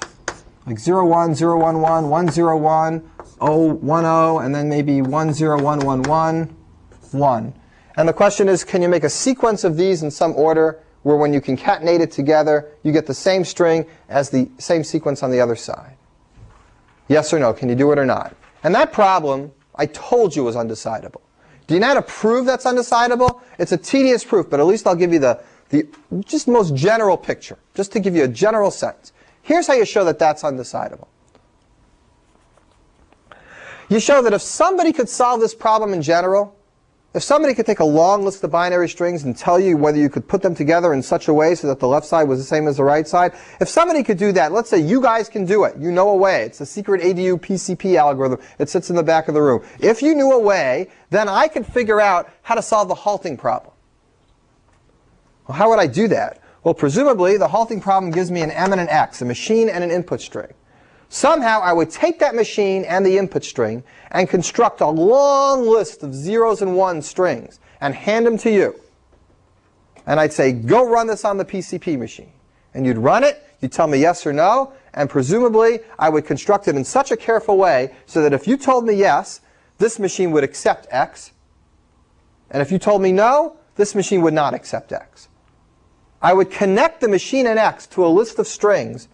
like 0, 1, 0, 1, 1, 1, 0, 1, 0, 1, 0, and then maybe 1, 0, 1, 1, 1, 1. And the question is, can you make a sequence of these in some order where when you concatenate it together, you get the same string as the same sequence on the other side? Yes or no? Can you do it or not? And that problem, I told you, was undecidable. Do you know how to prove that's undecidable? It's a tedious proof, but at least I'll give you the just most general picture, just to give you a general sense. Here's how you show that that's undecidable. You show that if somebody could solve this problem in general, if somebody could take a long list of binary strings and tell you whether you could put them together in such a way so that the left side was the same as the right side, if somebody could do that, let's say you guys can do it. You know a way. It's a secret ADU PCP algorithm. It sits in the back of the room. If you knew a way, then I could figure out how to solve the halting problem. Well, how would I do that? Well, presumably, the halting problem gives me an M and an X, a machine and an input string. Somehow, I would take that machine and the input string and construct a long list of zeros and ones strings and hand them to you. And I'd say, go run this on the PCP machine. And you'd run it, you'd tell me yes or no, and presumably, I would construct it in such a careful way so that if you told me yes, this machine would accept X. And if you told me no, this machine would not accept X. I would connect the machine and X to a list of strings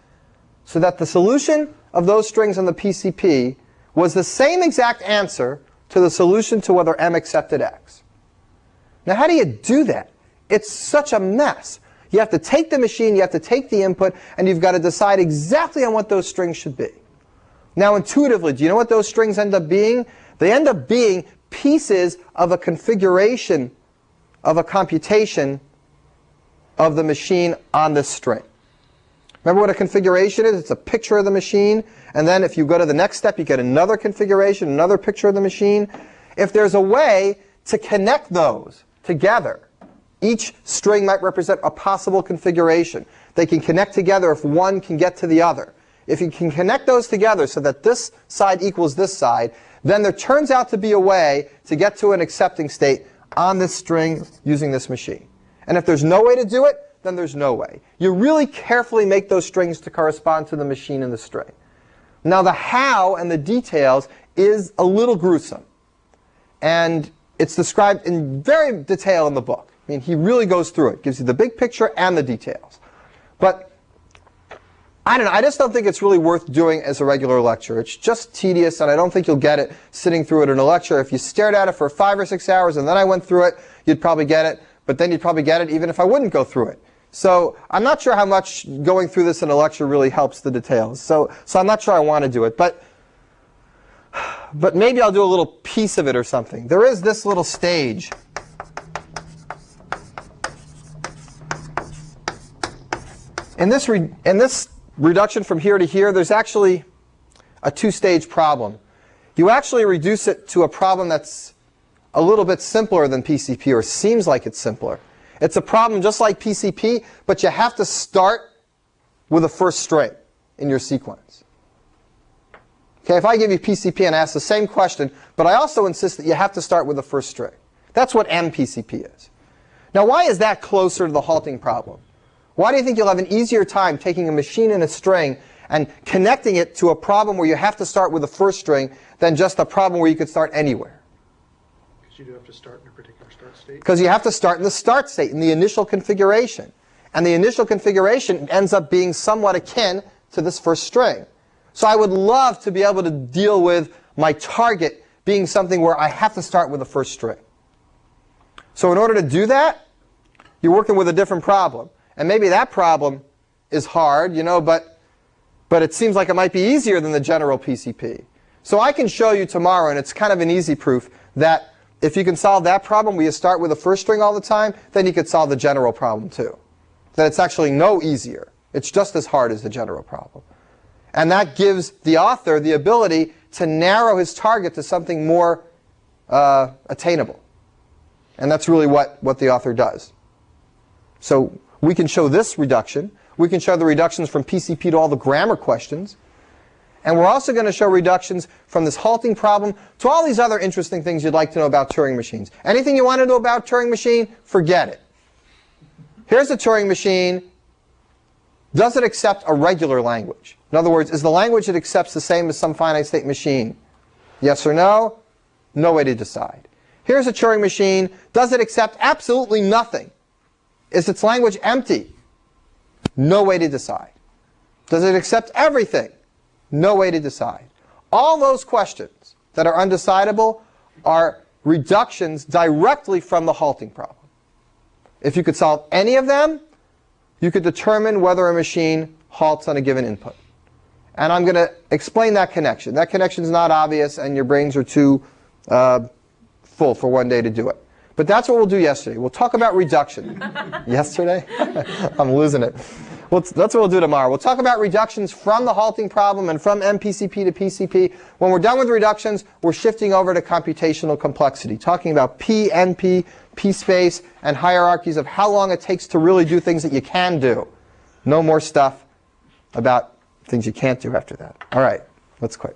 so that the solution of those strings on the PCP was the same exact answer to the solution to whether M accepted X. Now, how do you do that? It's such a mess. You have to take the machine, you have to take the input, and you've got to decide exactly on what those strings should be. Now, intuitively, do you know what those strings end up being? They end up being pieces of a configuration of a computation of the machine on this string. Remember what a configuration is? It's a picture of the machine. And then if you go to the next step, you get another configuration, another picture of the machine. If there's a way to connect those together, each string might represent a possible configuration. They can connect together if one can get to the other. If you can connect those together so that this side equals this side, then there turns out to be a way to get to an accepting state on this string using this machine. And if there's no way to do it, then there's no way. You really carefully make those strings to correspond to the machine and the string. Now the how and the details is a little gruesome. And it's described in very detail in the book. I mean, he really goes through it, gives you the big picture and the details. But I don't know, I just don't think it's really worth doing as a regular lecture. It's just tedious, and I don't think you'll get it sitting through it in a lecture. If you stared at it for 5 or 6 hours and then I went through it, you'd probably get it. But then you'd probably get it even if I wouldn't go through it. So I'm not sure how much going through this in a lecture really helps the details. So I'm not sure I want to do it. But maybe I'll do a little piece of it or something. There is this little stage. In this reduction from here to here, there's actually a two-stage problem. You actually reduce it to a problem that's a little bit simpler than PCP, or seems like it's simpler. It's a problem just like PCP, but you have to start with a first string in your sequence. Okay, if I give you PCP and ask the same question, but I also insist that you have to start with the first string. That's what MPCP is. Now, why is that closer to the halting problem? Why do you think you'll have an easier time taking a machine and a string and connecting it to a problem where you have to start with the first string than just a problem where you could start anywhere? Because you do have to start in a particular start state. Because you have to start in the start state, in the initial configuration. And the initial configuration ends up being somewhat akin to this first string. So I would love to be able to deal with my target being something where I have to start with the first string. So in order to do that, you're working with a different problem. And maybe that problem is hard, you know, but it seems like it might be easier than the general PCP. So I can show you tomorrow, and it's kind of an easy proof, that if you can solve that problem where you start with the first string all the time, then you could solve the general problem too. That it's actually no easier. It's just as hard as the general problem. And that gives the author the ability to narrow his target to something more attainable. And that's really what the author does. So we can show this reduction. We can show the reductions from PCP to all the grammar questions. And we're also going to show reductions from this halting problem to all these other interesting things you'd like to know about Turing machines. Anything you want to know about Turing machine, forget it. Here's a Turing machine. Does it accept a regular language? In other words, is the language it accepts the same as some finite state machine? Yes or no? No way to decide. Here's a Turing machine. Does it accept absolutely nothing? Is its language empty? No way to decide. Does it accept everything? No way to decide. All those questions that are undecidable are reductions directly from the halting problem. If you could solve any of them, you could determine whether a machine halts on a given input. And I'm going to explain that connection. That connection is not obvious, and your brains are too full for one day to do it. But that's what we'll do yesterday. We'll talk about reduction. Yesterday? I'm losing it. Well, that's what we'll do tomorrow. We'll talk about reductions from the halting problem and from MPCP to PCP. When we're done with reductions, we're shifting over to computational complexity, talking about P, NP, P-space, and hierarchies of how long it takes to really do things that you can do. No more stuff about things you can't do after that. All right, let's quit.